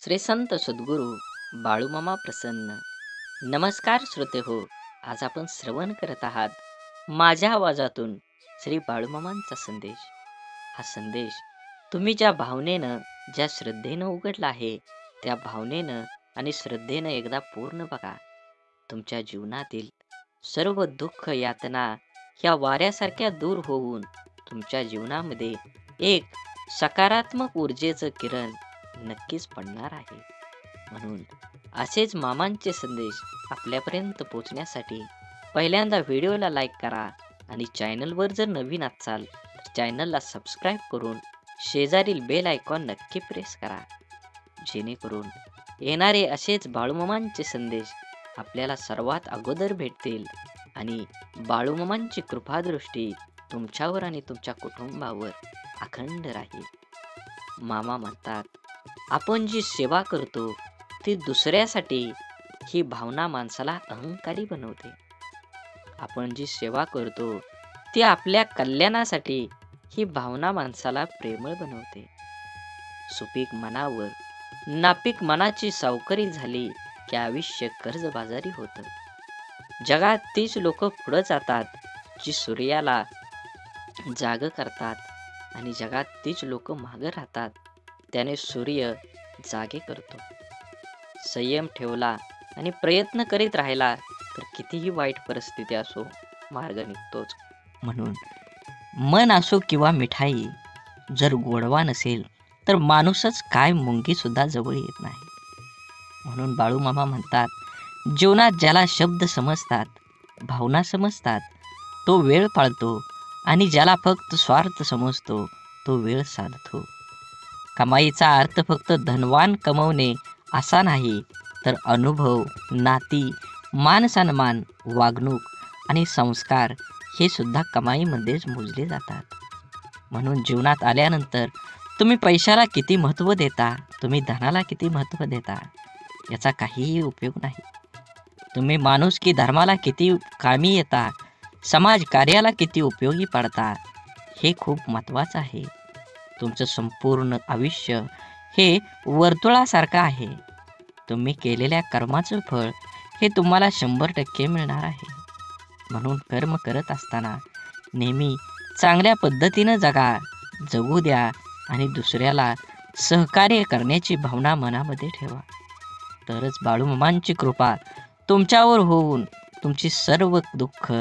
श्री संत सद्गुरू बाळूमामा प्रसन्न. नमस्कार श्रोते हो. आज आपण श्रवण करत आहात माझ्या आवाजातून श्री बाळूमामांचा संदेश. हा संदेश तुम्ही ज्या भावनेनं, ज्या श्रद्धेनं उघडला आहे, त्या भावनेनं आणि श्रद्धेनं एकदा पूर्ण बघा. तुमच्या जीवनातील सर्व दुःख यातना ह्या वाऱ्यासारख्या दूर होऊन तुमच्या जीवनामध्ये एक सकारात्मक ऊर्जेचं किरण नक्कीच पडणार आहे. म्हणून असेच मामांचे संदेश आपल्यापर्यंत पोहोचण्यासाठी पहिल्यांदा व्हिडिओला लाईक करा आणि चॅनलवर जर नवीन असाल तर चॅनलला सबस्क्राईब करून शेजारील बेल आयकॉन नक्की प्रेस करा, जेणेकरून येणारे असेच बाळूमामांचे संदेश आपल्याला सर्वात अगोदर भेटतील आणि बाळूमामांची कृपादृष्टी तुमच्यावर आणि तुमच्या कुटुंबावर अखंड राहील. मामा म्हणतात, आपण जी सेवा करतो ती दुसऱ्यासाठी, ही भावना माणसाला अहंकारी बनवते. आपण जी सेवा करतो ती आपल्या कल्याणासाठी, ही भावना माणसाला प्रेमळ बनवते. सुपीक मनावर नापीक मनाची सावकारी झाली की आयुष्य कर्जबाजारी होतं. जगात तीच लोक पुढे जातात जी सूर्याला जाग करतात आणि जगात तीच लोक मागे राहतात, त्याने सूर्य जागे करतो. संयम ठेवला आणि प्रयत्न करीत राहिला तर कितीही वाईट परिस्थिती असो, मार्ग निघतोच. म्हणून मन असो किंवा मिठाई, जर गोडवा नसेल तर माणूसच काय मुंगी सुद्धा जवळ येत नाही. म्हणून बाळूमामा म्हणतात, जीवनात ज्याला शब्द समजतात, भावना समजतात, तो वेळ पाळतो आणि ज्याला फक्त स्वार्थ समजतो तो वेळ साधतो. कमाईचा अर्थ फक्त धनवान कमवणे असा नाही, तर अनुभव, नाती, मान सन्मान, वागणूक आणि संस्कार हे सुद्धा कमाईमध्येच मोजले जातात. म्हणून जीवनात आल्यानंतर तुम्ही पैशाला किती महत्त्व देता, तुम्ही धनाला किती महत्त्व देता, याचा काहीही उपयोग नाही. तुम्ही माणुसकी धर्माला किती कामी येता, समाज कार्याला किती उपयोगी पडता, हे खूप महत्त्वाचं आहे. तुमचं संपूर्ण आयुष्य हे वर्तुळासारखं आहे. तुम्ही केलेल्या कर्माचं फळ हे तुम्हाला 100% मिळणार आहे. म्हणून कर्म करत असताना नेहमी चांगल्या पद्धतीनं जगू द्या आणि दुसऱ्याला सहकार्य करण्याची भावना मनामध्ये ठेवा. तरच बाळूमामांची कृपा तुमच्यावर होऊन तुमची सर्व दुःख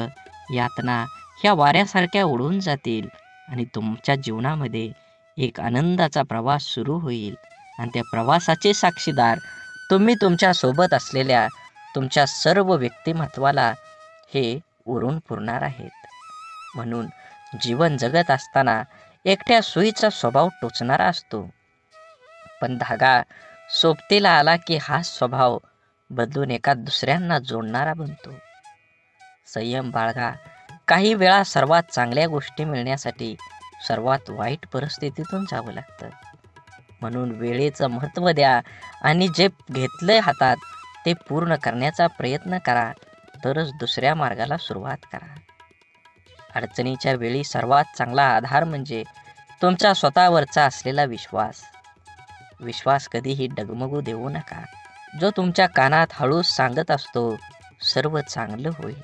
यातना ह्या वाऱ्यासारख्या उडून जातील आणि तुमच्या जीवनामध्ये एक आनंदाचा प्रवास सुरू होईल. आणि त्या प्रवासाचे साक्षीदार तुम्ही तुमच्या सोबत असलेल्या तुमच्या सर्व व्यक्तिमत्वाला हे उरून पुरणार आहेत. म्हणून जीवन जगत असताना एकट्या सुईचा स्वभाव टोचणारा असतो, पण धागा सोबतीला आला की हा स्वभाव बदलून एका दुसऱ्यांना जोडणारा बनतो. संयम बाळगा. काही वेळा सर्वात चांगल्या गोष्टी मिळण्यासाठी सर्वात वाईट परिस्थितीतून जावं लागतं. म्हणून वेळेचं महत्त्व द्या आणि जे घेतलंय हातात ते पूर्ण करण्याचा प्रयत्न करा, तरच दुसऱ्या मार्गाला सुरुवात करा. अडचणीच्या वेळी सर्वात चांगला आधार म्हणजे तुमचा स्वतःवरचा असलेला विश्वास. विश्वास कधीही डगमगू देऊ नका. जो तुमच्या कानात हळूच सांगत असतो, सर्व चांगलं होईल.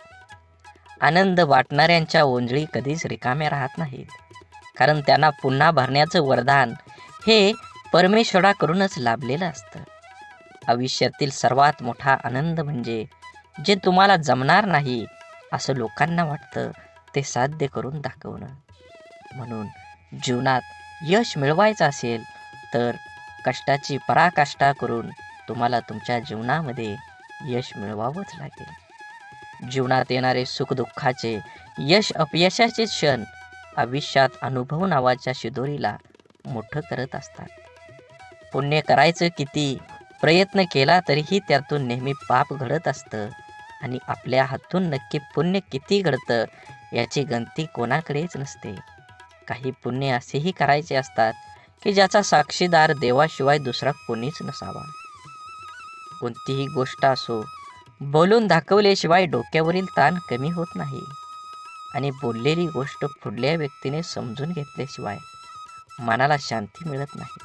आनंद वाटणाऱ्यांच्या ओंजळी कधीच रिकाम्या राहत नाहीत, कारण त्यांना पुन्हा भरण्याचं वरदान हे परमेश्वराकडूनच लाभलेलं असतं. आयुष्यातील सर्वात मोठा आनंद म्हणजे जे तुम्हाला जमणार नाही असं लोकांना वाटतं ते साध्य करून दाखवणं. म्हणून जीवनात यश मिळवायचं असेल तर कष्टाची पराकाष्ठा करून तुम्हाला तुमच्या जीवनामध्ये यश मिळवावंच लागेल. जीवनात येणारे सुखदुःखाचे, यश अपयशाचे क्षण आयुष्यात अनुभव नावाच्या शिदोरीला मोठं करत असतात. पुण्य करायचं किती प्रयत्न केला तरीही त्यातून नेहमी पाप घडत असतं आणि आपल्या हातून नक्की पुण्य किती घडतं याची गणती कोणाकडेच नसते. काही पुण्य असेही करायचे असतात की ज्याचा साक्षीदार देवाशिवाय दुसरा कोणीच नसावा. कोणतीही गोष्ट असो, बोलून दाखवल्याशिवाय डोक्यावरील ताण कमी होत नाही आणि बोललेली गोष्ट पुढल्या व्यक्तीने समजून घेतल्याशिवाय मनाला शांती मिळत नाही.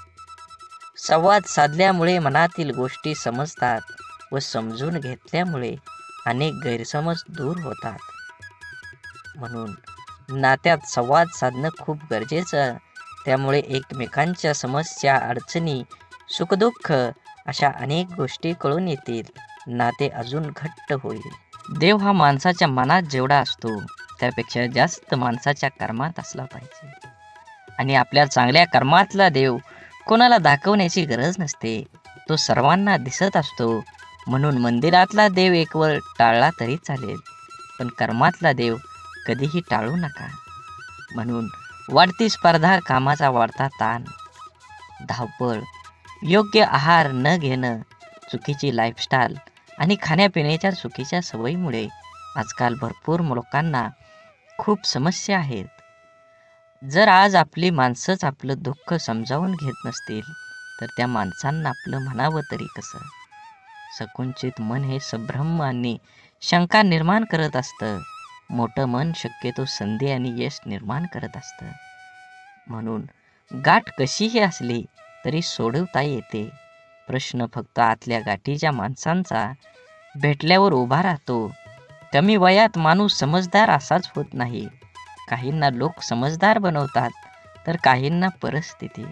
संवाद साधल्यामुळे मनातील गोष्टी समजतात व समजून घेतल्यामुळे अनेक गैरसमज दूर होतात. म्हणून नात्यात संवाद साधणं खूप गरजेचं. त्यामुळे एकमेकांच्या समस्या, अडचणी, सुखदुःख अशा अनेक गोष्टी कळून येतील. नाते अजून घट्ट होईल. देव हा माणसाच्या मनात जेवढा असतो त्यापेक्षा जास्त माणसाच्या कर्मात असला पाहिजे. आणि आपल्या चांगल्या कर्मातला देव कोणाला दाखवण्याची गरज नसते. तो सर्वांना दिसत असतो. म्हणून मंदिरातला देव एक वेळ टाळला तरी चालेल, पण कर्मातला देव कधीही टाळू नका. म्हणून वाढती स्पर्धा, कामाचा वाढता ताण, धावपळ, योग्य आहार न घेणं, चुकीची लाईफस्टाईल आणि खाण्यापिण्याच्या चुकीच्या सवयीमुळे आजकाल भरपूर लोकांना खूप समस्या आहेत. जर आज आपली माणसंच आपलं दुःख समजावून घेत नसतील तर त्या माणसांना आपलं म्हणावं तरी कसं? संकुचित मन हे संभ्रम आणि शंका निर्माण करत असतं. मोठं मन शक्यतो संधी आणि यश निर्माण करत असतं. म्हणून गाठ कशीही असली तरी सोडवता येते. प्रश्न फक्त आतल्या गाठीच्या माणसांचा भेटल्यावर उभा राहतो. कमी वयात माणूस समजदार असाच होत नाही. काहींना लोक समजदार बनवतात तर काहींना परिस्थिती.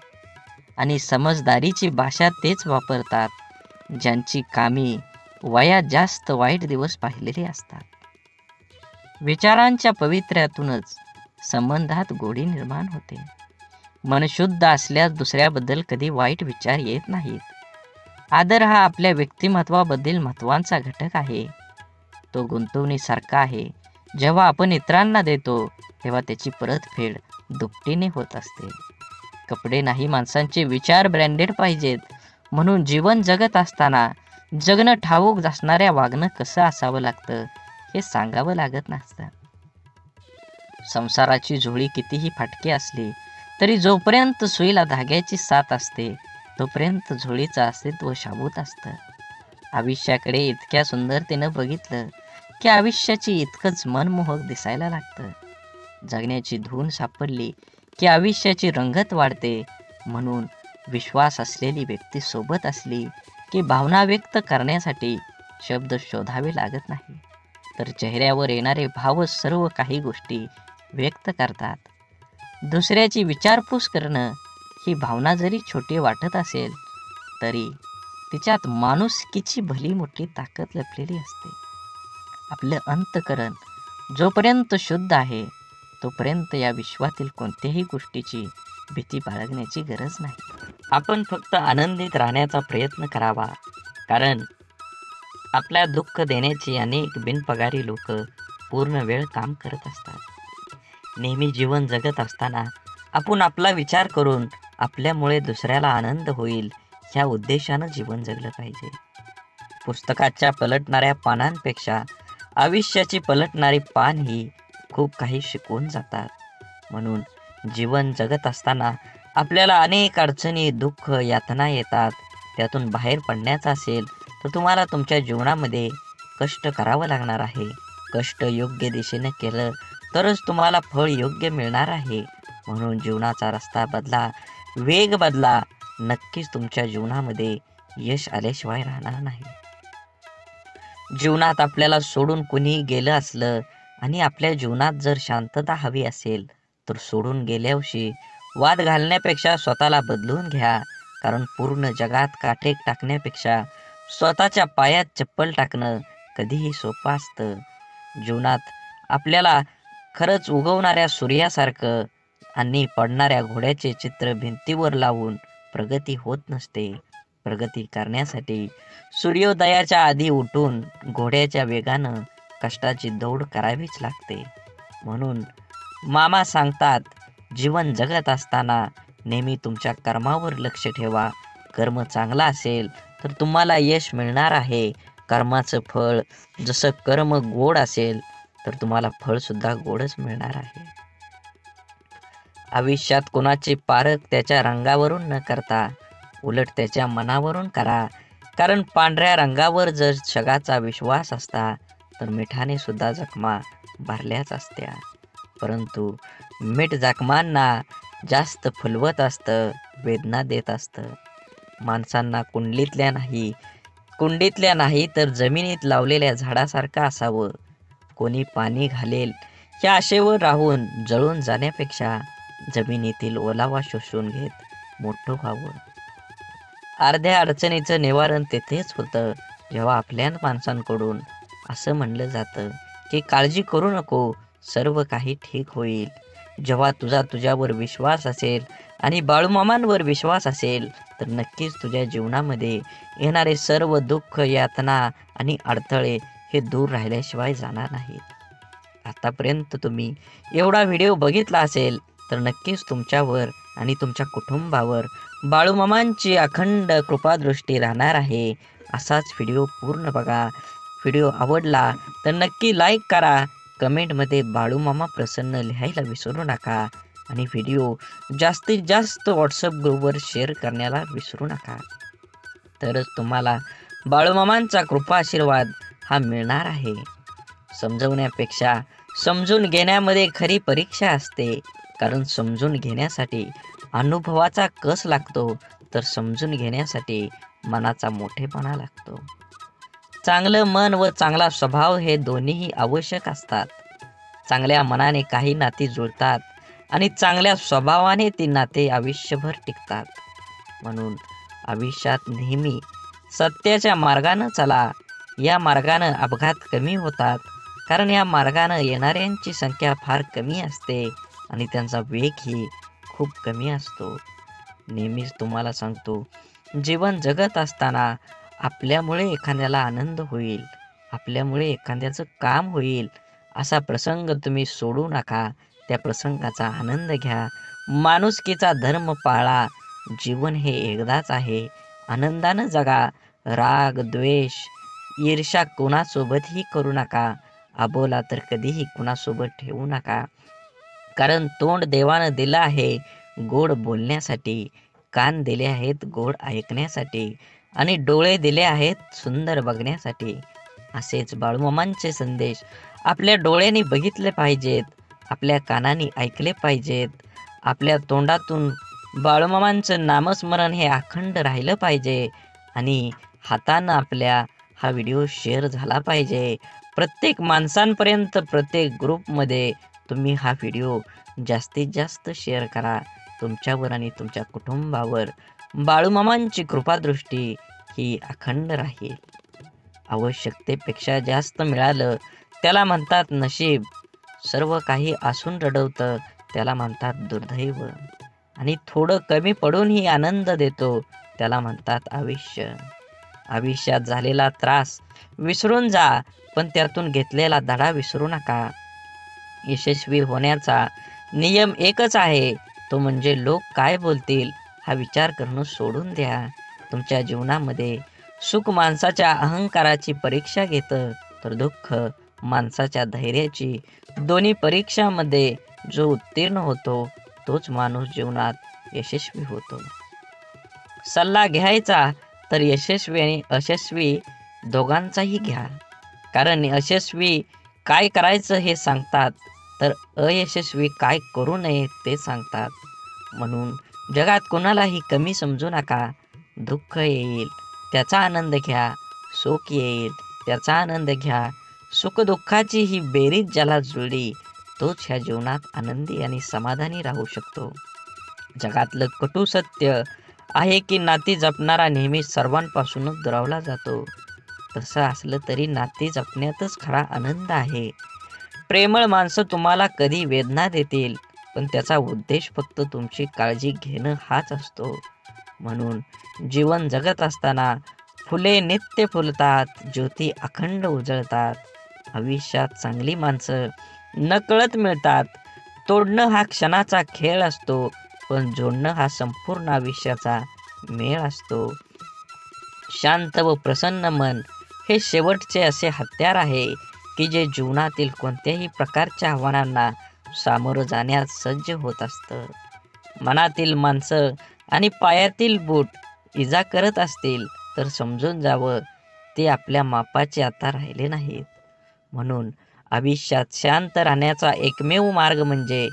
आणि समजदारीची भाषा तेच वापरतात ज्यांची कामी वयात जास्त वाईट दिवस पाहिलेले असतात. विचारांच्या पवित्र्यातूनच संबंधात गोडी निर्माण होते. मन शुद्ध असल्यास दुसऱ्याबद्दल कधी वाईट विचार येत नाहीत. आदर हा आपल्या व्यक्तिमत्वाबद्दल महत्त्वाचा घटक आहे. तो गुंतवणुकीसारखा आहे. जेव्हा आपण इतरांना देतो तेव्हा त्याची परतफेड दुपटीने होत असते. कपडे नाही, माणसांचे विचार ब्रँडेड पाहिजेत. म्हणून जीवन जगत असताना जगणं ठाऊक असणाऱ्या वागणं कसं असावं लागतं हे सांगावं लागत नसतं. संसाराची झोळी कितीही फाटकी असली तरी जोपर्यंत सुईला धाग्याची साथ असते तोपर्यंत झोळीचं अस्तित्व शाबूत असतं. आयुष्याकडे इतक्या सुंदरतेनं बघितलं की आयुष्याची इतकंच मनमोहक दिसायला लागतं. जगण्याची धून सापडली की आयुष्याची रंगत वाढते. म्हणून विश्वास असलेली व्यक्ती सोबत असली की भावना व्यक्त करण्यासाठी शब्द शोधावे लागत नाही, तर चेहऱ्यावर येणारे भावच सर्व काही गोष्टी व्यक्त करतात. दुसऱ्याची विचारपूस करणं ही भावना जरी छोटी वाटत असेल तरी तिच्यात माणुसकीची भली मोठी ताकद लपलेली असते. आपलं अंतःकरण जोपर्यंत शुद्ध आहे तोपर्यंत या विश्वातील कोणत्याही गोष्टीची भीती बाळगण्याची गरज नाही. आपण फक्त आनंदित राहण्याचा प्रयत्न करावा, कारण आपल्या दुःख देण्याची अनेक बिनपगारी लोक पूर्ण वेळ काम करत असतात. नेहमी जीवन जगत असताना आपण आपला विचार करून आपल्यामुळे दुसऱ्याला आनंद होईल ह्या उद्देशानं जीवन जगलं पाहिजे. पुस्तकाच्या पलटणाऱ्या पानांपेक्षा आयुष्याची पलटणारी पान ही खूप काही शिकवून जातात. म्हणून जीवन जगत असताना आपल्याला अनेक अडचणी, दुःख, यातना येतात. त्यातून बाहेर पडण्याचं असेल तर तुम्हाला तुमच्या जीवनामध्ये कष्ट करावं लागणार आहे. कष्ट योग्य दिशेने केलं तरच तुम्हाला फळ योग्य मिळणार आहे. म्हणून जीवनाचा रस्ता बदला, वेग बदला. नक्कीच तुमच्या जीवनामध्ये यश आल्याशिवाय राहणार नाही. जीवनात आपल्याला सोडून कुणी गेलं असलं आणि आपल्या जीवनात जर शांतता हवी असेल तर सोडून गेल्यावर्षी वाद घालण्यापेक्षा स्वतःला बदलून घ्या. कारण पूर्ण जगात काटे टाकण्यापेक्षा स्वतःच्या पायात चप्पल टाकणं कधीही सोपं असतं. जीवनात आपल्याला खरंच उगवणाऱ्या सूर्यासारखं आणि पडणाऱ्या घोड्याचे चित्र भिंतीवर लावून प्रगती होत नसते. प्रगती करण्यासाठी सूर्योदयाच्या आधी उठून घोड्याच्या वेगानं कष्टाची दौड करावीच लागते. म्हणून मामा सांगतात, जीवन जगत असताना नेहमी तुमच्या कर्मावर लक्ष ठेवा. कर्म चांगला असेल तर तुम्हाला यश मिळणार आहे. कर्माचं फळ जसं कर्म गोड असेल तर तुम्हाला फळ सुद्धा गोडच मिळणार आहे. आयुष्यात कोणाचे पारख त्याच्या रंगावरून न करता उलट त्याच्या मनावरून करा. कारण पांढऱ्या रंगावर जर जगाचा विश्वास असता तर मिठाने सुद्धा जखमा भरल्याच असत्या. परंतु मीठ जखमांना जास्त फुलवत असतं, वेदना देत असतं. माणसांना कुंडीतल्या नाही तर जमिनीत लावलेल्या झाडासारखं असावं. कोणी पाणी घालेल या आशेवर राहून जळून जाण्यापेक्षा जमिनीतील ओलावा शोषून घेत मोठं व्हावं. अर्ध्या अडचणीचं निवारण तेथेच होतं जेव्हा आपल्या माणसांकडून असं म्हणलं जातं की काळजी करू नको, सर्व काही ठीक होईल. जेव्हा तुझ्यावर विश्वास असेल आणि बाळूमामांवर विश्वास असेल तर नक्कीच तुझ्या जीवनामध्ये येणारे सर्व दुःख, यातना आणि अडथळे हे दूर राहिल्याशिवाय जाणार नाहीत. आतापर्यंत तुम्ही एवढा व्हिडिओ बघितला असेल तर नक्कीच तुमच्यावर आणि तुमच्या कुटुंबावर बाळूमामांची अखंड कृपादृष्टी राहणार आहे. असाच व्हिडिओ पूर्ण बघा. व्हिडिओ आवडला तर नक्की लाईक करा. कमेंटमध्ये बाळूमामा प्रसन्न लिहायला विसरू नका आणि व्हिडिओ जास्तीत जास्त व्हॉट्सअप ग्रुपवर शेअर करण्याला विसरू नका. तरच तुम्हाला बाळूमामांचा कृपा आशीर्वाद हा मिळणार आहे. समजवण्यापेक्षा समजून घेण्यामध्ये खरी परीक्षा असते. कारण समजून घेण्यासाठी अनुभवाचा कस लागतो तर समजून घेण्यासाठी मनाचा मोठेपणा लागतो. चांगलं मन व चांगला स्वभाव हे दोन्हीही आवश्यक असतात. चांगल्या मनाने काही नाती जुळतात आणि चांगल्या स्वभावाने ती नाते आयुष्यभर टिकतात. म्हणून आयुष्यात नेहमी सत्याच्या मार्गानं चला. या मार्गानं अपघात कमी होतात. कारण या मार्गानं येणाऱ्यांची संख्या फार कमी असते आणि त्यांचा वेगही खूप कमी असतो. नेहमीच तुम्हाला सांगतो, जीवन जगत असताना आपल्यामुळे एखाद्याला आनंद होईल, आपल्यामुळे एखाद्याचं काम होईल असा प्रसंग तुम्ही सोडू नका. त्या प्रसंगाचा आनंद घ्या. माणुसकीचा धर्म पाळा. जीवन हे एकदाच आहे. आनंदानं जगा. राग, द्वेष, ईर्ष्या कोणासोबतही करू नका. अबोला तर कधीही कुणासोबत ठेवू नका. कारण तोंड देवानं दिलं आहे गोड बोलण्यासाठी, कान दिले आहेत गोड ऐकण्यासाठी आणि डोळे दिले आहेत सुंदर बघण्यासाठी. असेच बाळूमामांचे संदेश आपल्या डोळ्यांनी बघितले पाहिजेत, आपल्या कानांनी ऐकले पाहिजेत, आपल्या तोंडातून बाळूमामांचं नामस्मरण हे अखंड राहिलं पाहिजे आणि हातानं आपल्या हा व्हिडिओ शेअर झाला पाहिजे. प्रत्येक माणसांपर्यंत, प्रत्येक ग्रुपमध्ये तुम्ही हा व्हिडिओ जास्तीत जास्त शेअर करा. तुमच्यावर आणि तुमच्या कुटुंबावर बाळूमामांची कृपादृष्टी ही अखंड राहील. आवश्यकतेपेक्षा जास्त मिळालं त्याला म्हणतात नशीब. सर्व काही असून रडवतं त्याला म्हणतात दुर्दैव. आणि थोडं कमी पडूनही आनंद देतो त्याला म्हणतात आयुष्य. आयुष्यात झालेला त्रास विसरून जा, पण त्यातून घेतलेला धडा विसरू नका. यशस्वी होण्याचा नियम एकच आहे, तो म्हणजे लोक काय बोलतील हा विचार करणं सोडून द्या. तुमच्या जीवनामध्ये सुख माणसाच्या अहंकाराची परीक्षा घेतं तर दुःख माणसाच्या धैर्याची. दोन्ही परीक्षामध्ये जो उत्तीर्ण होतो तोच माणूस जीवनात यशस्वी होतो. सल्ला घ्यायचा तर यशस्वी आणि अयशस्वी दोघांचाही घ्या. कारण यशस्वी काय करायचं हे सांगतात तर अयशस्वी काय करू नये ते सांगतात. म्हणून जगात कोणालाही कमी समजू नका. दुःख येईल त्याचा आनंद घ्या, सुख येईल त्याचा आनंद घ्या. सुखदुःखाची ही बेरीज ज्याला जुळली तोच ह्या जीवनात आनंदी आणि समाधानी राहू शकतो. जगातलं कटू सत्य आहे की नाती जपणारा नेहमी सर्वांपासूनच दुरावला जातो. तसं असलं तरी नाती जपण्यातच खरा आनंद आहे. प्रेमळ माणसं तुम्हाला कधी वेदना देतील, पण त्याचा उद्देश फक्त तुमची काळजी घेणं हाच असतो. म्हणून जीवन जगत असताना फुले नित्य फुलतात, ज्योती अखंड उजळतात. आयुष्यात चांगली माणसं नकळत मिळतात. तोडणं हा क्षणाचा खेळ असतो, पण जोडणं हा संपूर्ण आयुष्याचा मेळ असतो. शांत व प्रसन्न मन हे शेवटचे असे हत्यार आहे की जे जीवनातील कोणत्याही प्रकारच्या आव्हानांना सामोरं जाण्यास सज्ज होत असतं. मनातील माणसं आणि पायातील बूट इजा करत असतील तर समजून जावं ते आपल्या मापाचे आता राहिले नाहीत. म्हणून आयुष्यात शांत राहण्याचा एकमेव मार्ग म्हणजे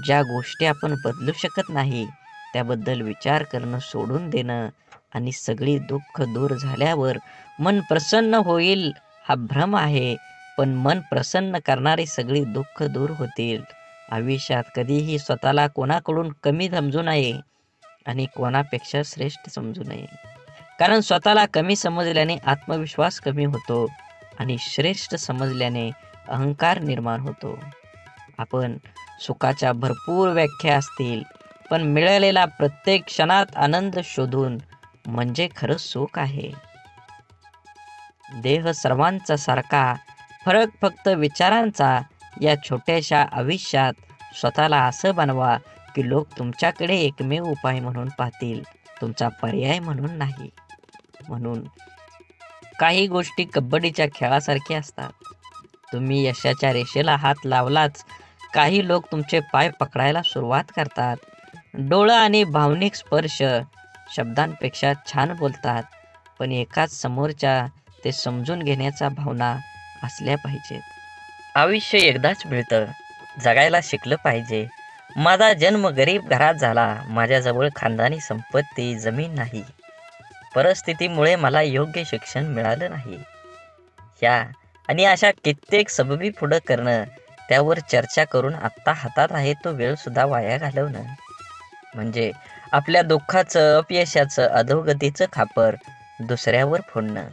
ज्या गोष्टी आपण बदलू शकत नाही त्याबद्दल विचार करणं सोडून देणं आणि सगळी दुःख दूर झाल्यावर मन प्रसन्न होईल हा भ्रम आहे. पण मन प्रसन्न करणारी सगळी दुःख दूर होतील. आयुष्यात कधीही स्वतःला कोणाकडून कमी समजू नये आणि कोणापेक्षा श्रेष्ठ समजू नये. कारण स्वतःला कमी समजल्याने आत्मविश्वास कमी होतो आणि श्रेष्ठ समजल्याने अहंकार निर्माण होतो. आपण सुखाच्या भरपूर व्याख्या असतील, पण मिळालेला प्रत्येक क्षणात आनंद शोधून म्हणजे खरं सुख आहे. देह सर्वांचा सारखा, फरक फक्त विचारांचा. या छोट्याशा आयुष्यात स्वतःला असं बनवा की लोक तुमच्याकडे एकमेव उपाय म्हणून पाहतील, तुमचा पर्याय म्हणून नाही. म्हणून काही गोष्टी कबड्डीच्या खेळासारख्या असतात. तुम्ही यशाच्या रेषेला हात लावलाच काही लोक तुमचे पाय पकडायला सुरुवात करतात. डोळं आणि भावनिक स्पर्श शब्दांपेक्षा छान बोलतात, पण एकाच समोरच्या ते समजून घेण्याच्या भावना असल्या पाहिजेत. आयुष्य एकदाच मिळतं, जगायला शिकलं पाहिजे. माझा जन्म गरीब घरात झाला, माझ्याजवळ खानदानी संपत्ती जमीन नाही, परिस्थितीमुळे मला योग्य शिक्षण मिळालं नाही. ह्या आणि अशा कित्येक सबबी पुढं करणं, त्यावर चर्चा करून आत्ता हातात आहे तो वेळ सुद्धा वाया घालवणं, म्हणजे आपल्या दुःखाचं, अपयशाचं, अधोगतीचं खापर दुसऱ्यावर फोडणं.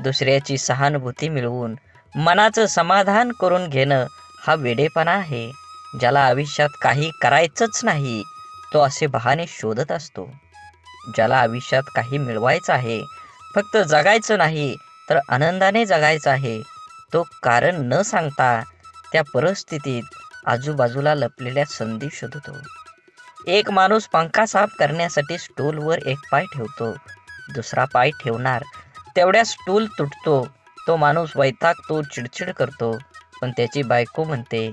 दुसऱ्याची सहानुभूती मिळवून मनाचं समाधान करून घेणं हा वेडेपणा आहे. ज्याला आयुष्यात काही करायचंच नाही तो असे बहाणे शोधत असतो. ज्याला आयुष्यात काही मिळवायचं आहे, फक्त जगायचं नाही तर आनंदाने जगायचं आहे, तो कारण न सांगता त्या परिस्थितीत आजूबाजूला लपलेल्या संधी शोधतो. एक माणूस पंखा साफ करण्यासाठी स्टूलवर एक पाय ठेवतो, दुसरा पाय ठेवणार तेवढ्या स्टूल तुटतो. तो माणूस वैतागतो, चिडचिड करतो, पण त्याची बायको म्हणते,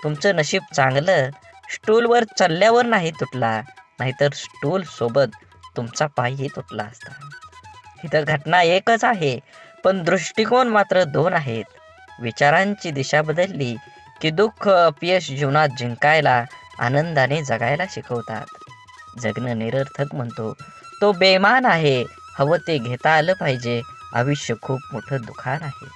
तुमचं नशीब चांगलं, स्टूलवर चढल्यावर नाही तुटला, नाहीतर स्टूल सोबत तुमचा पायही तुटला असता. इथं घटना एकच आहे, पण दृष्टिकोन मात्र दोन आहेत. विचारांची दिशा बदलली की दुःख, अपयश जीवनात जिंकायला, आनंदाने जगायला शिकवतात. जगणं निरर्थक म्हणतो तो बेमान आहे. हवं ते घेता आलं पाहिजे. आयुष्य खूप मोठं दुकान आहे.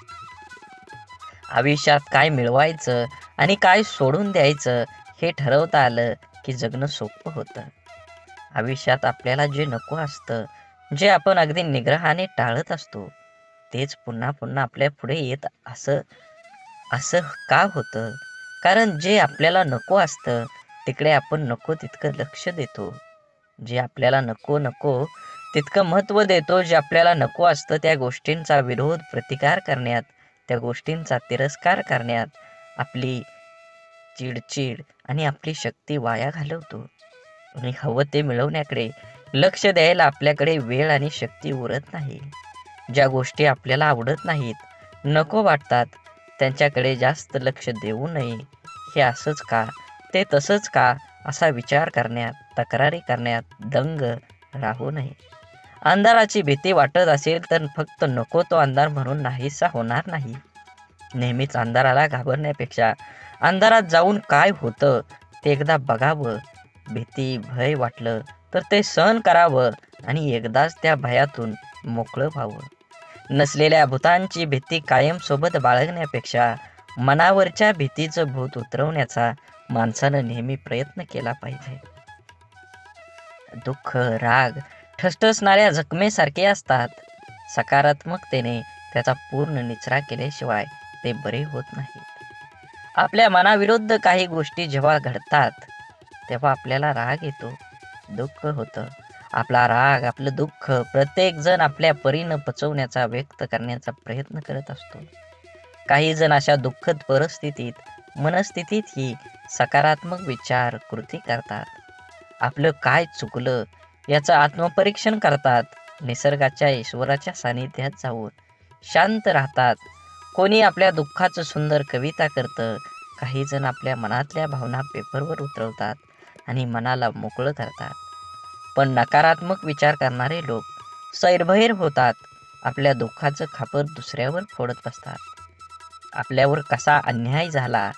आयुष्यात काय मिळवायचं आणि काय सोडून द्यायचं हे ठरवता आलं की जगणं सोपं होतं. आयुष्यात आपल्याला जे नको असतं, जे आपण अगदी निग्रहाने टाळत असतो, तेच पुन्हा पुन्हा आपल्या पुढे येत असं का होतं? कारण जे आपल्याला नको असतं तिकडे आपण नको तितकं लक्ष देतो. जे आपल्याला नको तितकं महत्त्व देतो. जे आपल्याला नको असतं त्या गोष्टींचा विरोध, प्रतिकार करण्यात, त्या गोष्टींचा तिरस्कार करण्यात आपली चिडचिड आणि आपली शक्ती वाया घालवतो. आणि हवं ते मिळवण्याकडे लक्ष द्यायला आपल्याकडे वेळ आणि शक्ती उरत नाही. ज्या गोष्टी आपल्याला आवडत नाहीत, नको वाटतात, त्यांच्याकडे जास्त लक्ष देऊ नये. हे असंच का, ते तसंच का असा विचार करण्यात, तक्रारी करण्यात दंग राहू नये. अंधाराची भीती वाटत असेल तर फक्त नको तो अंधार म्हणून नाहीसा होणार नाही. नेहमीच अंधाराला घाबरण्यापेक्षा अंधारात जाऊन काय होतं ते एकदा बघावं. भीती, भय वाटलं तर ते सहन करावं आणि एकदाच त्या भयातून मोकळं व्हावं. नसलेल्या भूतांची भीती कायम सोबत बाळगण्यापेक्षा मनावरच्या भीतीचं भूत उतरवण्याचा माणसानं नेहमी प्रयत्न केला पाहिजे. दुःख, राग ठसठसणाऱ्या जखमेसारखे असतात. सकारात्मकतेने त्याचा पूर्ण निचरा केल्याशिवाय ते बरे होत नाहीत. आपल्या मनाविरुद्ध काही गोष्टी जेव्हा घडतात तेव्हा आपल्याला राग येतो, दुःख होतं. आपला राग, आपलं दुःख प्रत्येक जण आपल्या परीनं पचवण्याचा, व्यक्त करण्याचा प्रयत्न करत असतो. काही जण अशा दुःखद परिस्थितीत, मनस्थितीतही सकारात्मक विचार, कृती करतात. आपलं काय चुकलं याचं आत्मपरीक्षण करतात. निसर्गाच्या, ईश्वराच्या सानिध्यात जाऊन शांत राहतात. कोणी आपल्या दुःखाचं सुंदर कविता करतं. काही जण आपल्या मनातल्या भावना पेपरवर उतरवतात आणि मनाला मोकळं करतात. पण नकारात्मक विचार करणारे लोक सैरभैर होतात. आपल्या दुःखाचं खापर दुसऱ्यावर फोडत बसतात. आपल्यावर कसा अन्याय झाला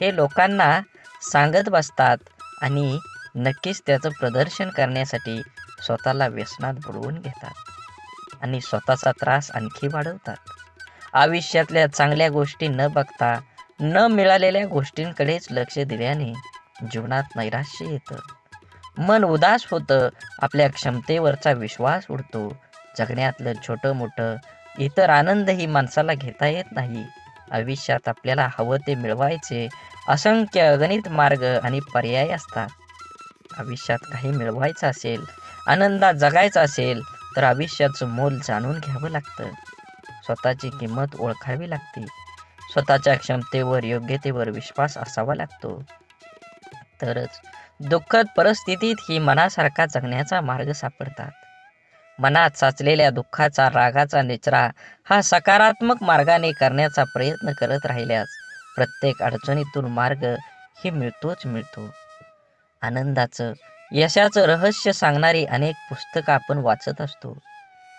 हे लोकांना सांगत बसतात आणि नक्कीच त्याचं प्रदर्शन करण्यासाठी स्वतःला व्यसनात बुडवून घेतात आणि स्वतःचा त्रास आणखी वाढवतात. आयुष्यातल्या चांगल्या गोष्टी न बघता न मिळालेल्या गोष्टींकडेच लक्ष दिल्याने जीवनात नैराश्य येतं, मन उदास होतं, आपल्या क्षमतेवरचा विश्वास उडतो, जगण्यातलं छोटं मोठं इतर आनंदही माणसाला घेता येत नाही. आयुष्यात आपल्याला हवं ते मिळवायचे असंख्य अगणित मार्ग आणि पर्याय असतात. आयुष्यात काही मिळवायचं असेल, आनंदात जगायचं असेल तर आयुष्याचं मोल जाणून घ्यावं लागतं. स्वतःची किंमत ओळखावी लागते. स्वतःच्या क्षमतेवर योग्यतेवर विश्वास असावा लागतो. तरच दुःखद परिस्थितीत ही मनासारखा जगण्याचा मार्ग सापडतात. मनात साचलेल्या दुःखाचा रागाचा निचरा हा सकारात्मक मार्गाने करण्याचा प्रयत्न करत राहिल्यास प्रत्येक अडचणीतून मार्ग ही मिळतोच मिळतो. आनंदाचं यशाचं रहस्य सांगणारी अनेक पुस्तकं आपण वाचत असतो.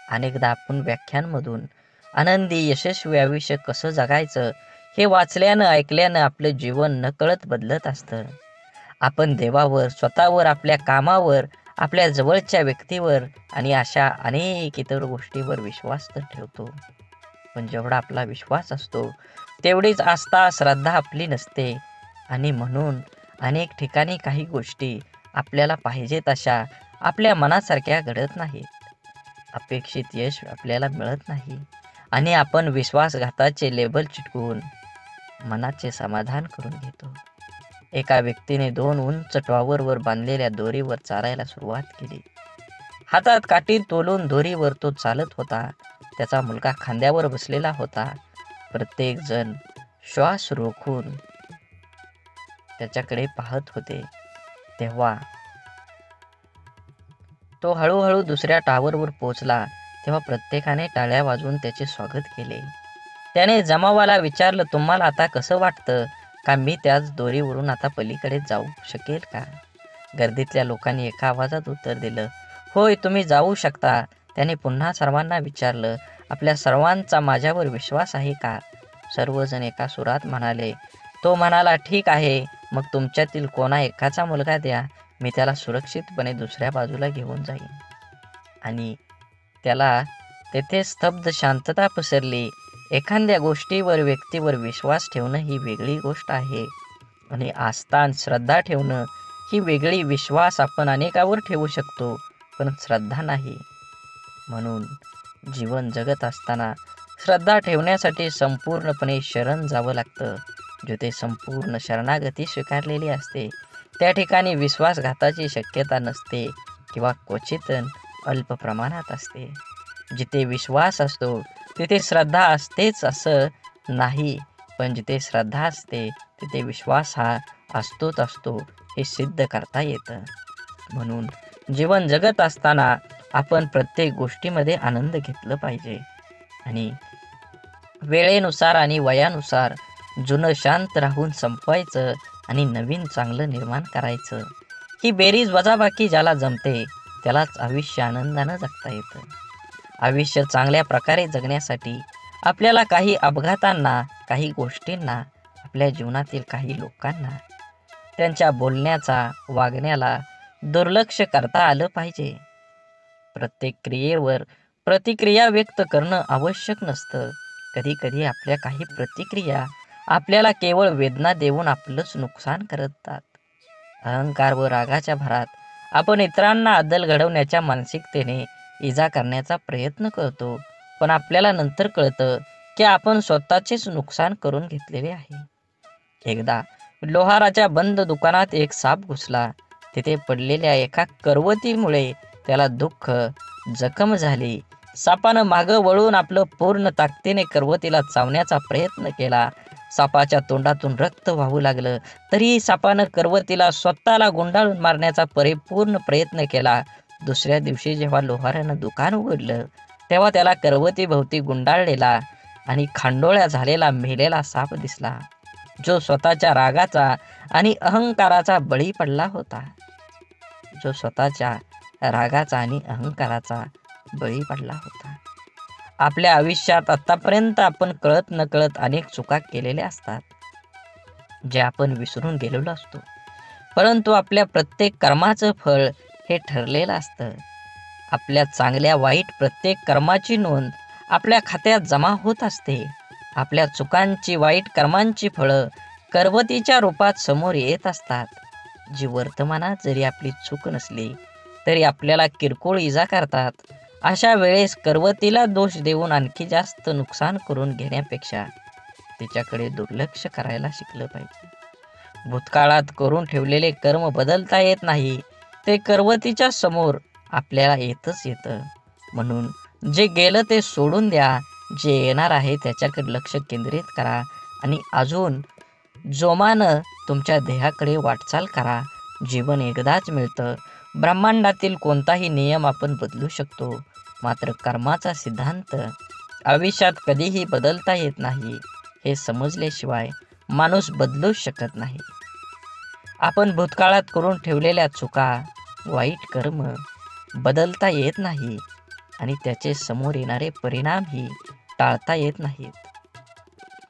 अनेकदा आपण व्याख्यानमधून आनंदी यशस्वी आयुष्य कसं जगायचं हे वाचल्यानं ऐकल्यानं आपलं जीवन नकळत बदलत असतं. आपण देवावर, स्वतःवर, आपल्या कामावर, आपल्या जवळच्या व्यक्तीवर आणि अशा अनेक इतर गोष्टीवर विश्वास तर ठेवतो. पण जेवढा आपला विश्वास असतो तेवढीच आस्था, श्रद्धा आपली नसते आणि म्हणून अनेक ठिकाणी काही गोष्टी आपल्याला पाहिजे तशा आपल्या मनासारख्या घडत नाहीत. अपेक्षित यश आपल्याला मिळत नाही आणि आपण विश्वासघाताचे लेबल चिटकवून मनाचे समाधान करून घेतो. एका व्यक्तीने 2 उंच टॉवरवर बांधलेल्या दोरीवर चालायला सुरुवात केली. हातात काठी तोलून दोरीवर तो चालत होता. त्याचा मुलगा खांद्यावर बसलेला होता. प्रत्येक जण श्वास रोखून त्याच्याकडे पाहत होते. तेव्हा तो हळूहळू दुसऱ्या टॉवरवर पोहोचला. तेव्हा प्रत्येकाने टाळ्या वाजवून त्याचे स्वागत केले. त्याने जमावाला विचारलं, तुम्हाला आता कसं वाटतं का मी त्याच दोरीवरून आता पलीकडे जाऊ शकेल का? गर्दीतल्या लोकांनी एका आवाजात उत्तर दिलं, होय, तुम्ही जाऊ शकता. त्याने पुन्हा सर्वांना विचारलं, आपल्या सर्वांचा माझ्यावर विश्वास आहे का? सर्वजण एका सुरात म्हणाले. तो म्हणाला, ठीक आहे, मग तुमच्यातील कोणा एकाचा मुलगा द्या, मी त्याला सुरक्षितपणे दुसऱ्या बाजूला घेऊन जाईन. आणि त्याला तेथे स्तब्ध शांतता पसरली. एखाद्या गोष्टीवर, व्यक्तीवर विश्वास ठेवणं ही वेगळी गोष्ट आहे आणि आस्था आणि श्रद्धा ठेवणं ही वेगळी. विश्वास आपण अनेकावर ठेवू शकतो पण श्रद्धा नाही. म्हणून जीवन जगत असताना श्रद्धा ठेवण्यासाठी संपूर्णपणे शरण जावं लागतं. जिथे संपूर्ण शरणागती स्वीकारलेली असते त्या ठिकाणी विश्वासघाताची शक्यता नसते किंवा क्वचित अल्प प्रमाणात असते. जिथे विश्वास असतो तिथे श्रद्धा असतेच असं नाही, पण जिथे श्रद्धा असते तिथे विश्वास हा असतोच असतो हे सिद्ध करता येतं. म्हणून जीवन जगत असताना आपण प्रत्येक गोष्टीमध्ये आनंद घेतलं पाहिजे आणि वेळेनुसार आणि वयानुसार जुनं शांत राहून संपवायचं आणि नवीन चांगलं निर्माण करायचं. ही बेरीज वजाबाकी ज्याला जमते त्यालाच आयुष्य आनंदानं जगता येतं. आयुष्य चांगल्या प्रकारे जगण्यासाठी आपल्याला काही अपघातांना, काही गोष्टींना, आपल्या जीवनातील काही लोकांना, त्यांच्या बोलण्याचा, वागण्याला दुर्लक्ष करता आलं पाहिजे. प्रत्येक क्रियेवर प्रतिक्रिया व्यक्त करणं आवश्यक नसतं. कधी कधी आपल्या काही प्रतिक्रिया आपल्याला केवळ वेदना देऊन आपलंच नुकसान करतात. अहंकार व रागाच्या भरात आपण इतरांना अद्दल घडवण्याच्या मानसिकतेने इजा करण्याचा प्रयत्न करतो, पण आपल्याला नंतर कळतं की आपण स्वतःचेच नुकसान करून घेतलेले आहे. एकदा लोहाराच्या बंद दुकानात एक साप घुसला. तिथे पडलेल्या एका करवतीमुळे त्याला दुःख, जखम झाली. सापानं मागं वळून आपलं पूर्ण ताकदीने करवतीला चावण्याचा प्रयत्न केला. सापाच्या तोंडातून रक्त वाहू लागलं. तरीही सापानं करवतीला स्वतःला गुंडाळून मारण्याचा परिपूर्ण प्रयत्न केला. दुसऱ्या दिवशी जेव्हा लोहारानं दुकान उघडलं तेव्हा त्याला करवतीभोवती गुंडाळलेला आणि खांडोळ्या झालेला मेलेला साप दिसला, जो स्वतःच्या रागाचा आणि अहंकाराचा बळी पडला होता. आपल्या आयुष्यात आतापर्यंत आपण कळत नकळत अनेक चुका केलेल्या असतात, जे आपण विसरून गेलेलो असतो. परंतु आपल्या प्रत्येक कर्माचं फळ हे ठरलेलं असतं. आपल्या चांगल्या वाईट प्रत्येक कर्माची नोंद आपल्या खात्यात जमा होत असते. आपल्या चुकांची वाईट कर्मांची फळं करवतीच्या रूपात समोर येत असतात, जी वर्तमानात जरी आपली चूक नसली तरी आपल्याला किरकोळ इजा करतात. अशा वेळेस करवतीला दोष देऊन आणखी जास्त नुकसान करून घेण्यापेक्षा तिच्याकडे दुर्लक्ष करायला शिकलं पाहिजे. भूतकाळात करून ठेवलेले कर्म बदलता येत नाही, ते करवतीच्या समोर आपल्याला येतच येतं. म्हणून जे गेलं ते सोडून द्या, जे येणार आहे त्याच्याकडे लक्ष केंद्रित करा आणि अजून जोमानं तुमच्या ध्येयाकडे वाटचाल करा. जीवन एकदाच मिळतं. ब्रह्मांडातील कोणताही नियम आपण बदलू शकतो, मात्र कर्माचा सिद्धांत आयुष्यात कधीही बदलता येत नाही. हे समजल्याशिवाय माणूस बदलूच शकत नाही. आपण भूतकाळात करून ठेवलेल्या चुका, वाईट कर्म बदलता येत नाही आणि त्याचे समोर येणारे परिणामही टाळता येत नाहीत.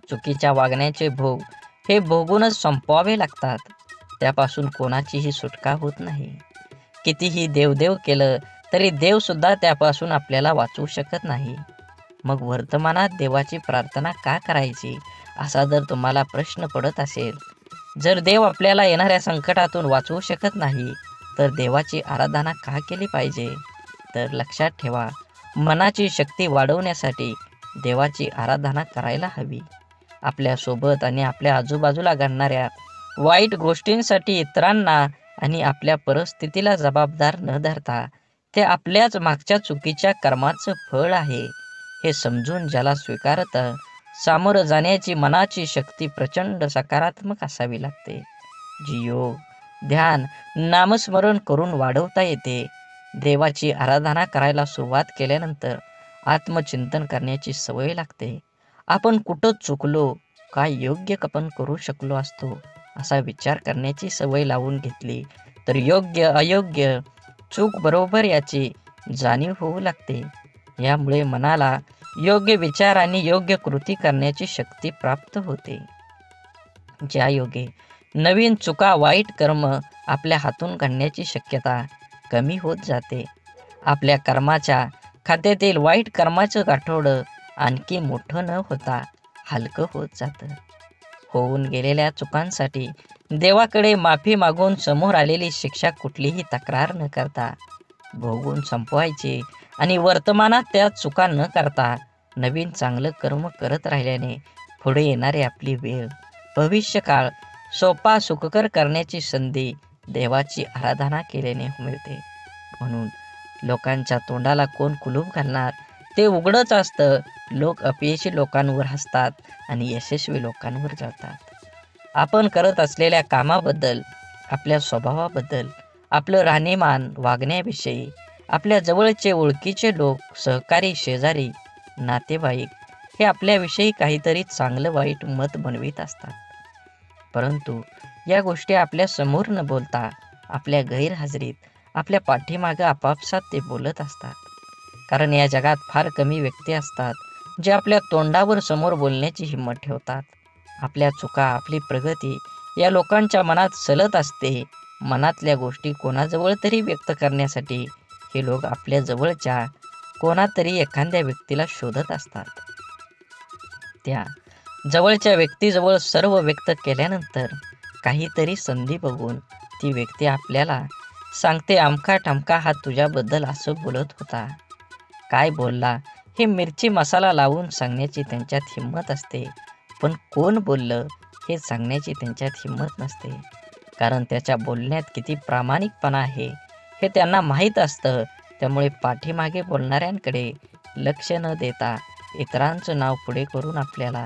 चुकीच्या वागण्याचे भोग हे भोगूनच संपवावे लागतात. त्यापासून कोणाचीही सुटका होत नाही. कितीही देवदेव केलं तरी देवसुद्धा त्यापासून आपल्याला वाचवू शकत नाही. मग वर्तमानात देवाची प्रार्थना का करायची, असा जर तुम्हाला प्रश्न पडत असेल, जर देव आपल्याला येणाऱ्या संकटातून वाचवू शकत नाही तर देवाची आराधना का केली पाहिजे? तर लक्षात ठेवा, मनाची शक्ती वाढवण्यासाठी देवाची आराधना करायला हवी. आपल्यासोबत आणि आपल्या आजूबाजूला घडणाऱ्या वाईट गोष्टींसाठी इतरांना आणि आपल्या परिस्थितीला जबाबदार न धरता ते आपल्याच मागच्या चुकीच्या कर्माचं फळ आहे हे समजून ज्याला स्वीकारतं, सामोरं जाण्याची मनाची शक्ती प्रचंड सकारात्मक असावी लागते, जी योग, ध्यान, नामस्मरण करून वाढवता येते. देवाची आराधना करायला सुरुवात केल्यानंतर आत्मचिंतन करण्याची सवय लागते. आपण कुठं चुकलो, काय योग्य आपण करू शकलो असतो, असा विचार करण्याची सवय लावून घेतली तर योग्य अयोग्य, चूक बरोबर याची जाणीव होऊ लागते. यामुळे मनाला योग्य विचार आणि योग्य कृती करण्याची शक्ती प्राप्त होते. ज्या योगे नवीन चुका, वाईट कर्म आपल्या हातून घडण्याची शक्यता कमी होत जाते. आपल्या कर्माच्या खात्यातील वाईट कर्माचं गाठोडं आणखी मोठं न होता हलकं होत जातं. होऊन गेलेल्या चुकांसाठी देवाकडे माफी मागून समोर आलेली शिक्षा कुठलीही तक्रार न करता भोगून संपवायची आणि वर्तमानात त्या चुका न करता नवीन चांगलं कर्म करत राहिल्याने पुढे येणारी आपली वेळ, भविष्यकाळ सोपा सुखकर करण्याची संधी देवाची आराधना केल्याने मिळते. म्हणून लोकांच्या तोंडाला कोण कुलूप घालणार, ते उघडच असतं. लोक अपयशी लोकांवर हसतात आणि यशस्वी लोकांवर जळतात. आपण करत असलेल्या कामाबद्दल, आपल्या स्वभावाबद्दल, आपलं राहणीमान, वागण्याविषयी आपल्या जवळचे ओळखीचे लोक, सहकारी, शेजारी, नातेवाईक हे आपल्याविषयी काहीतरी चांगलं वाईट मत बनवित असतात. परंतु या गोष्टी आपल्या समोर न बोलता आपल्या गैरहजेरीत, आपल्या पाठीमागं आपापसात ते बोलत असतात. कारण या जगात फार कमी व्यक्ती असतात जे आपल्या तोंडावर समोर बोलण्याची हिंमत ठेवतात. आपल्या चुका, आपली प्रगती या लोकांच्या मनात सलत असते. मनातल्या गोष्टी कोणाजवळ तरी व्यक्त करण्यासाठी हे लोक आपल्या जवळच्या कोणातरी एखाद्या व्यक्तीला शोधत असतात. त्या जवळच्या व्यक्तीजवळ सर्व व्यक्त केल्यानंतर काहीतरी संधी बघून ती व्यक्ती आपल्याला सांगते, अमका ठमका हा तुझ्याबद्दल असं बोलत होता. काय बोलला हे मिरची मसाला लावून सांगण्याची त्यांच्यात हिंमत असते, पण कोण बोललं हे सांगण्याची त्यांच्यात हिंमत नसते. कारण त्याच्या बोलण्यात किती प्रामाणिकपणा आहे हे त्यांना माहीत असतं. त्यामुळे पाठीमागे बोलणाऱ्यांकडे लक्ष न देता इतरांचं नाव पुढे करून आपल्याला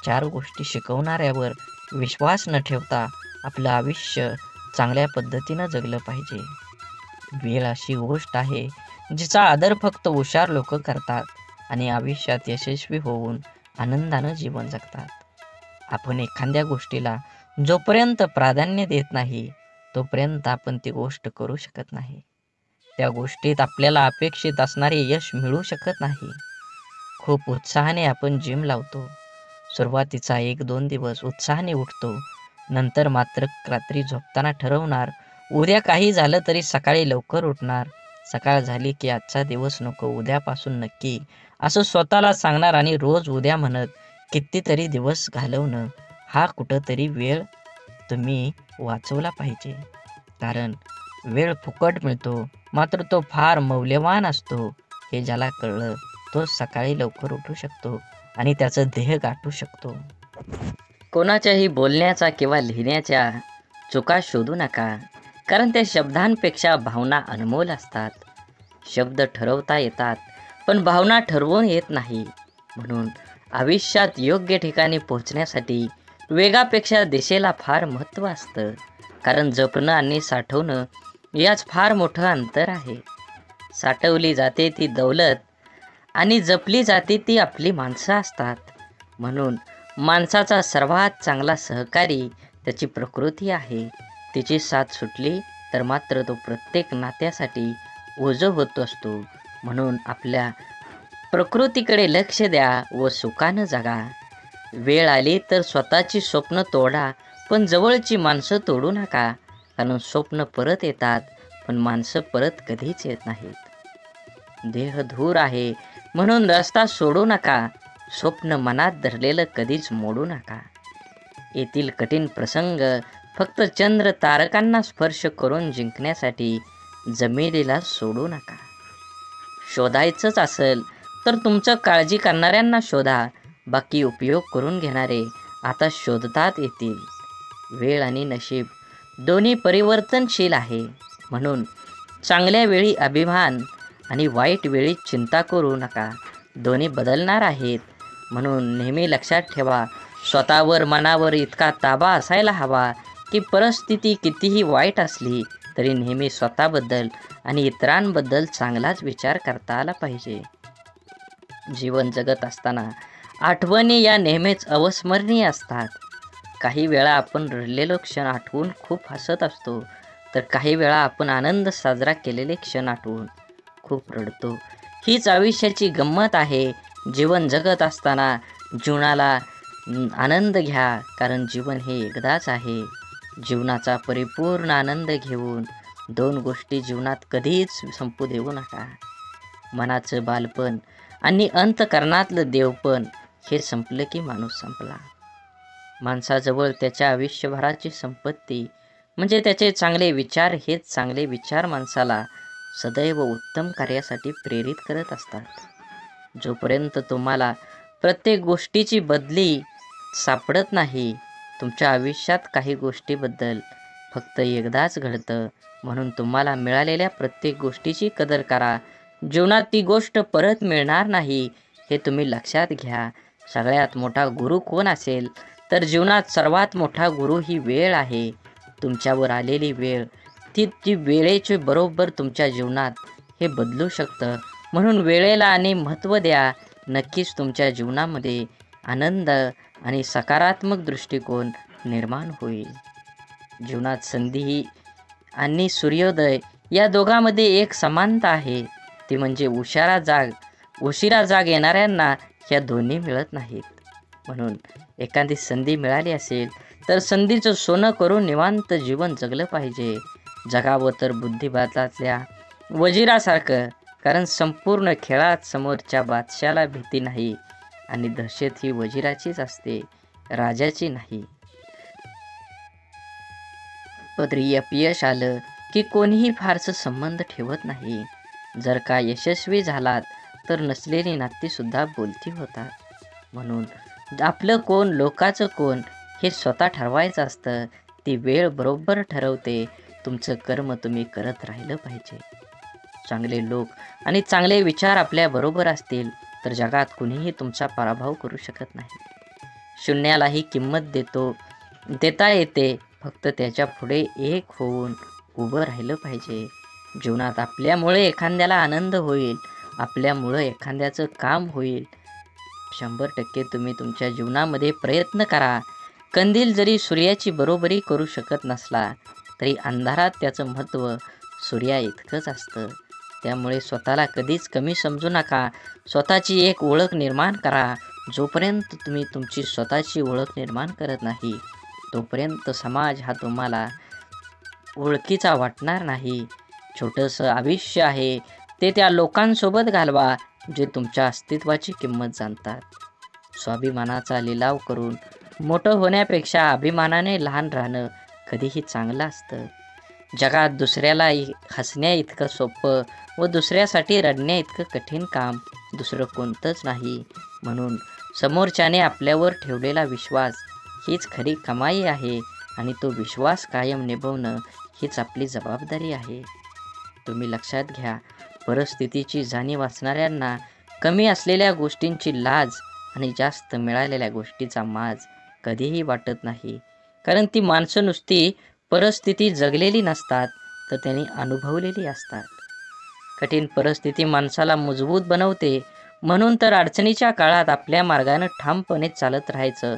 चार गोष्टी शिकवणाऱ्यावर विश्वास न ठेवता आपलं आयुष्य चांगल्या पद्धतीनं जगलं पाहिजे. वेळ अशी गोष्ट आहे जिचा आदर फक्त हुशार लोक करतात आणि आयुष्यात यशस्वी होऊन आनंदानं जीवन जगतात. आपण एखाद्या गोष्टीला जोपर्यंत प्राधान्य देत नाही तोपर्यंत आपण ती गोष्ट करू शकत नाही. त्या गोष्टीत आपल्याला अपेक्षित असणारे यश मिळू शकत नाही. खूप उत्साहाने आपण जिम लावतो. सुरुवातीचा 1-2 दिवस उत्साहाने उठतो. नंतर मात्र रात्री झोपताना ठरवणार, उद्या काही झालं तरी सकाळी लवकर उठणार. सकाळ झाली की आजचा दिवस नको, उद्यापासून नक्की, असं स्वतःला सांगणार आणि रोज उद्या म्हणत कितीतरी दिवस घालवणं. हा कुठंतरी वेळ तुम्ही वाचवला पाहिजे. कारण वेळ फुकट मिळतो, मात्र तो फार मौल्यवान असतो. हे ज्याला कळलं तो सकाळी लवकर उठू शकतो आणि त्याचं ध्येय गाठू शकतो. कोणाच्याही बोलण्याचा किंवा लिहिण्याच्या चुका शोधू नका, कारण त्या शब्दांपेक्षा भावना अनमोल असतात. शब्द ठरवता येतात, पण भावना ठरवून येत नाही. म्हणून आयुष्यात योग्य ठिकाणी पोहोचण्यासाठी वेगापेक्षा दिशेला फार महत्त्व असतं. कारण जपणं आणि साठवणं याच फार मोठं अंतर आहे. साठवली जाते ती दौलत आणि जपली जाते ती आपली माणसं असतात. म्हणून माणसाचा सर्वात चांगला सहकारी त्याची प्रकृती आहे. तिची साथ सुटली तर मात्र तो प्रत्येक नात्यासाठी ओझं होत असतो. म्हणून आपल्या प्रकृतीकडे लक्ष द्या व सुखानं जगा. वेळ आली तर स्वतःची स्वप्न तोडा, पण जवळची माणसं तोडू नका. कारण स्वप्न परत येतात, पण माणसं परत कधीच येत नाहीत. देह धूर आहे म्हणून रस्ता सोडू नका. स्वप्न मनात धरलेलं कधीच मोडू नका. येथील कठीण प्रसंग फक्त चंद्र तारकांना स्पर्श करून जिंकण्यासाठी जमिनीला सोडू नका. शोधायचंच असेल तर तुमचं काळजी करणाऱ्यांना शोधा. बाकी उपयोग करून घेणारे आता शोधतात येतील. वेळ आणि नशीब दोन्ही परिवर्तनशील आहे. म्हणून चांगल्या वेळी अभिमान आणि वाईट वेळी चिंता करू नका. दोन्ही बदलणार आहेत. म्हणून नेहमी लक्षात ठेवा, स्वतःवर मनावर इतका ताबा असायला हवा की परिस्थिती कितीही वाईट असली तरी नेहमी स्वतःबद्दल आणि इतरांबद्दल चांगलाच विचार करता आला पाहिजे. जीवन जगत असताना आठवणी या नेहमीच अविस्मरणीय असतात. काही वेळा आपण रडलेलो क्षण आठवून खूप हसत असतो, तर काही वेळा आपण आनंद साजरा केलेले क्षण आठवून खूप रडतो. हीच आयुष्याची गंमत आहे. जीवन जगत असताना जीवनाला आनंद घ्या, कारण जीवन हे एकदाच आहे. जीवनाचा परिपूर्ण आनंद घेऊन दोन गोष्टी जीवनात कधीच संपू देऊ नका. मनाचं बालपण आणि अंतःकरणातलं देवपण हे संपलं की माणूस संपला. माणसाजवळ त्याच्या आयुष्यभराची संपत्ती म्हणजे त्याचे चांगले विचार. हेच चांगले विचार माणसाला सदैव उत्तम कार्यासाठी प्रेरित करत असतात. जोपर्यंत तुम्हाला प्रत्येक गोष्टीची बदली सापडत नाही, तुमच्या आयुष्यात काही गोष्टीबद्दल फक्त एकदाच घडतं. म्हणून तुम्हाला मिळालेल्या प्रत्येक गोष्टीची कदर करा. जीवनात ती गोष्ट परत मिळणार नाही, हे तुम्ही लक्षात घ्या. सगळ्यात मोठा गुरु कोण असेल तर जीवनात सर्वात मोठा गुरु ही वेळ आहे. तुमच्यावर आलेली वेळ ती वेळेचे बरोबर तुमच्या जीवनात हे बदलू शकतं. म्हणून वेळेला आणि महत्त्व द्या. नक्कीच तुमच्या जीवनामध्ये आनंद आणि सकारात्मक दृष्टिकोन निर्माण होईल. जीवनात संधी आणि सूर्योदय या दोघांमध्ये एक समानता आहे. ती म्हणजे उशिरा जाग येणाऱ्यांना ह्या दोन्ही मिळत नाहीत. म्हणून एखादी संधी मिळाली असेल तर संधीचं सोनं करून निवांत जीवन जगलं पाहिजे. जगावं तर बुद्धिबळातल्या वजिरासारखं, कारण संपूर्ण खेळात समोरच्या बादशाला भीती नाही आणि दहशत ही वजिराचीच असते, राजाची नाही. पदरी अपयश आलं की कोणीही फारसं संबंध ठेवत नाही. जर का यशस्वी झालात तर नसलेली नातीसुद्धा बोलती होतात. म्हणून आपलं कोण लोकाचं कोण हे स्वतः ठरवायचं असतं. ती वेळ बरोबर ठरवते. तुमचं कर्म तुम्ही करत राहिलं पाहिजे. चांगले लोक आणि चांगले विचार आपल्याबरोबर असतील तर जगात कुणीही तुमचा पराभव करू शकत नाही. शून्यालाही किंमत देता येते, फक्त त्याच्या पुढे एक होऊन उभं राहिलं पाहिजे. जीवनात आपल्यामुळे एखाद्याला आनंद होईल, आपल्यामुळं एखाद्याचं काम होईल. 100% तुम्ही तुमच्या जीवनामध्ये प्रयत्न करा. कंदील जरी सूर्याची बरोबरी करू शकत नसला तरी अंधारात त्याचं महत्त्व सूर्या इतकंच असतं. त्यामुळे स्वतःला कधीच कमी समजू नका. स्वतःची एक ओळख निर्माण करा. जोपर्यंत तुम्ही तुमची स्वतःची ओळख निर्माण करत नाही तोपर्यंत समाज हा तुम्हाला ओळखीचा वाटणार नाही. छोटंसं आयुष्य आहे ते त्या लोकांसोबत घालवा जे तुमच्या अस्तित्वाची किंमत जाणतात. स्वाभिमानाचा लिलाव करून मोठं होण्यापेक्षा अभिमानाने लहान राहणं कधीही चांगलं असतं. जगात दुसऱ्याला हसण्या इतकं सोपं व दुसऱ्यासाठी रडण्या इतकं कठीण काम दुसरं कोणतंच नाही. म्हणून समोरच्याने आपल्यावर ठेवलेला विश्वास हीच खरी कमाई आहे आणि तो विश्वास कायम निभवणं हीच आपली जबाबदारी आहे. तुम्ही लक्षात घ्या, परिस्थितीची जाणीव असणाऱ्यांना कमी असलेल्या गोष्टींची लाज आणि जास्त मिळालेल्या गोष्टीचा माज कधीही वाटत नाही. कारण ती माणसं नुसती परिस्थिती जगलेली नसतात, तर त्यांनी अनुभवलेली असतात. कठीण परिस्थिती माणसाला मजबूत बनवते. म्हणून तर अडचणीच्या काळात आपल्या मार्गानं ठामपणे चालत राहायचं.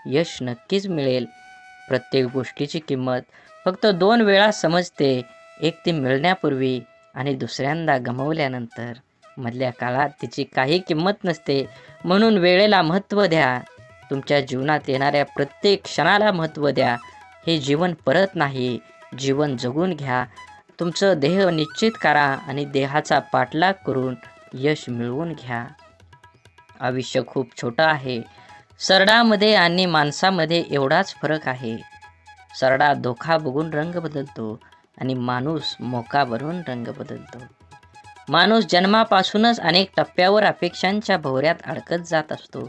यश नक्कीच मिळेल. प्रत्येक गोष्टीची किंमत फक्त 2 वेळा समजते. एक ती मिळण्यापूर्वी आणि दुसऱ्यांदा गमावल्यानंतर. मधल्या काळात तिची काही किंमत नसते. म्हणून वेळेला महत्त्व द्या. तुमच्या जीवनात येणाऱ्या प्रत्येक क्षणाला महत्त्व द्या. हे जीवन परत नाही, जीवन जगून घ्या. तुमचं ध्येय निश्चित करा आणि देहाचा पाठलाग करून यश मिळवून घ्या. आयुष्य खूप छोटं आहे. सरडामध्ये आणि माणसामध्ये एवढाच फरक आहे. सरडा धोका बघून रंग बदलतो आणि माणूस मोका बनून रंग बदलतो. माणूस जन्मापासूनच अनेक टप्प्यावर अपेक्षांच्या भोवऱ्यात अडकत जात असतो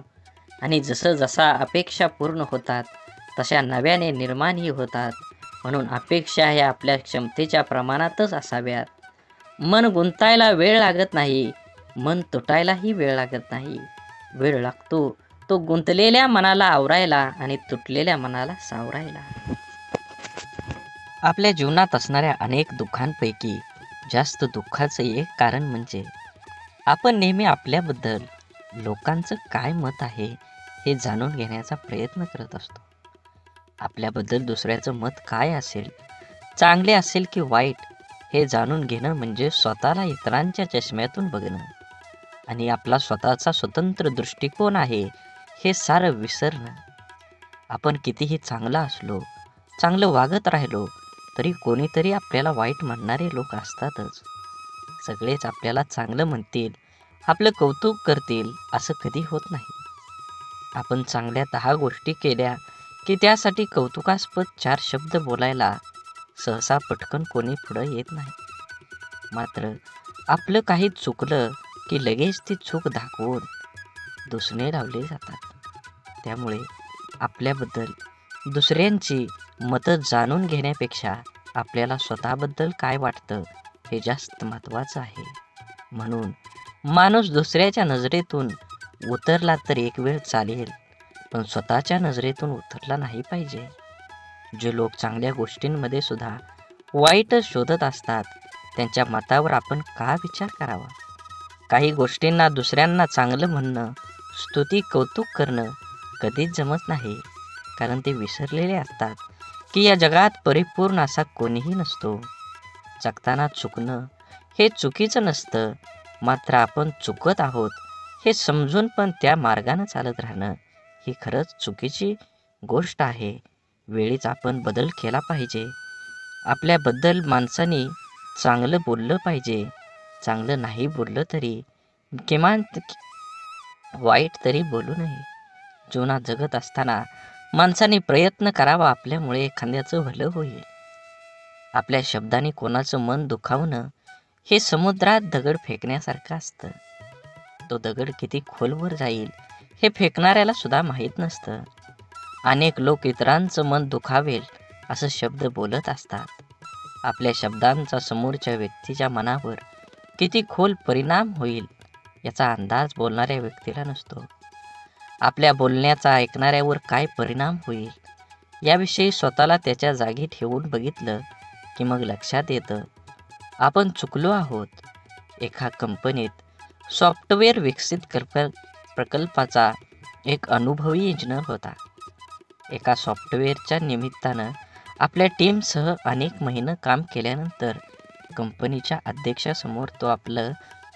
आणि जसं जसा अपेक्षा पूर्ण होतात तशा नव्याने निर्माणही होतात. म्हणून अपेक्षा ह्या आपल्या क्षमतेच्या प्रमाणातच असाव्यात. मन गुंतायला वेळ लागत नाही, मन तुटायलाही वेळ लागत नाही. वेळ लागतो तो गुंतलेल्या मनाला आवरायला आणि तुटलेल्या मनाला सावरायला. आपल्या जीवनात असणाऱ्या अनेक दुःखांपैकी जास्त दुःखाचं एक कारण म्हणजे आपण नेहमी आपल्याबद्दल लोकांचं काय मत आहे हे जाणून घेण्याचा प्रयत्न करत असतो. आपल्याबद्दल दुसऱ्याचं मत काय असेल, चांगले असेल की वाईट, हे जाणून घेणं म्हणजे स्वतःला इतरांच्या चष्म्यातून बघणं आणि आपला स्वतःचा स्वतंत्र दृष्टिकोन आहे हे सारं विसरणं. आपण कितीही चांगला असलो, चांगलं वागत राहिलो तरी कोणीतरी आपल्याला वाईट म्हणणारे लोक असतातच. सगळेच आपल्याला चांगलं म्हणतील, आपलं कौतुक करतील असं कधी होत नाही. आपण चांगल्या 10 गोष्टी केल्या की त्यासाठी कौतुकास्पद 4 शब्द बोलायला सहसा पटकन कोणी पुढं येत नाही. मात्र आपलं काही चुकलं की लगेच ती चूक दाखवून दुसणे लावले जातात. त्यामुळे आपल्याबद्दल दुसऱ्यांची मतं जाणून घेण्यापेक्षा आपल्याला स्वतःबद्दल काय वाटतं हे जास्त महत्त्वाचं आहे. म्हणून माणूस दुसऱ्याच्या नजरेतून उतरला तर एक वेळ चालेल, पण स्वतःच्या नजरेतून उतरला नाही पाहिजे. जे लोक चांगल्या गोष्टींमध्ये सुद्धा वाईटच शोधत असतात त्यांच्या मतावर आपण का विचार करावा. काही गोष्टींना दुसऱ्यांना चांगलं म्हणणं, स्तुती, कौतुक करणं कधीच जमत नाही. कारण ते विसरलेले असतात की या जगात परिपूर्ण असा कोणीही नसतो. जगताना चुकणं हे चुकीचं नसतं, मात्र आपण चुकत आहोत हे समजून पण त्या मार्गानं चालत राहणं ही खरंच चुकीची गोष्ट आहे. वेळीच आपण बदल केला पाहिजे. आपल्याबद्दल माणसाने चांगलं बोललं पाहिजे. चांगलं नाही बोललं तरी किमान वाईट तरी बोलू नये. जीवनात जगत असताना माणसाने प्रयत्न करावा, आपल्यामुळे एखाद्याचं भलं होईल. आपल्या शब्दाने कोणाचं मन दुखावणं हे समुद्रात दगड फेकण्यासारखं असतं. तो दगड किती खोलवर जाईल हे फेकणाऱ्याला सुद्धा माहीत नसतं. अनेक लोक इतरांचं मन दुखावेल असं शब्द बोलत असतात. आपल्या शब्दांचा समोरच्या व्यक्तीच्या मनावर किती खोल परिणाम होईल याचा अंदाज बोलणाऱ्या व्यक्तीला नसतो. आपल्या बोलण्याचा ऐकणाऱ्यावर काय परिणाम होईल याविषयी स्वतःला त्याच्या जागी ठेवून बघितलं की मग लक्षात येतं आपण चुकलो आहोत. एका कंपनीत सॉफ्टवेअर विकसित प्रकल्पाचा एक अनुभवी इंजिनियर होता. एका सॉफ्टवेअरच्या निमित्तानं आपल्या टीमसह अनेक महिने काम केल्यानंतर कंपनीच्या अध्यक्षासमोर तो आपलं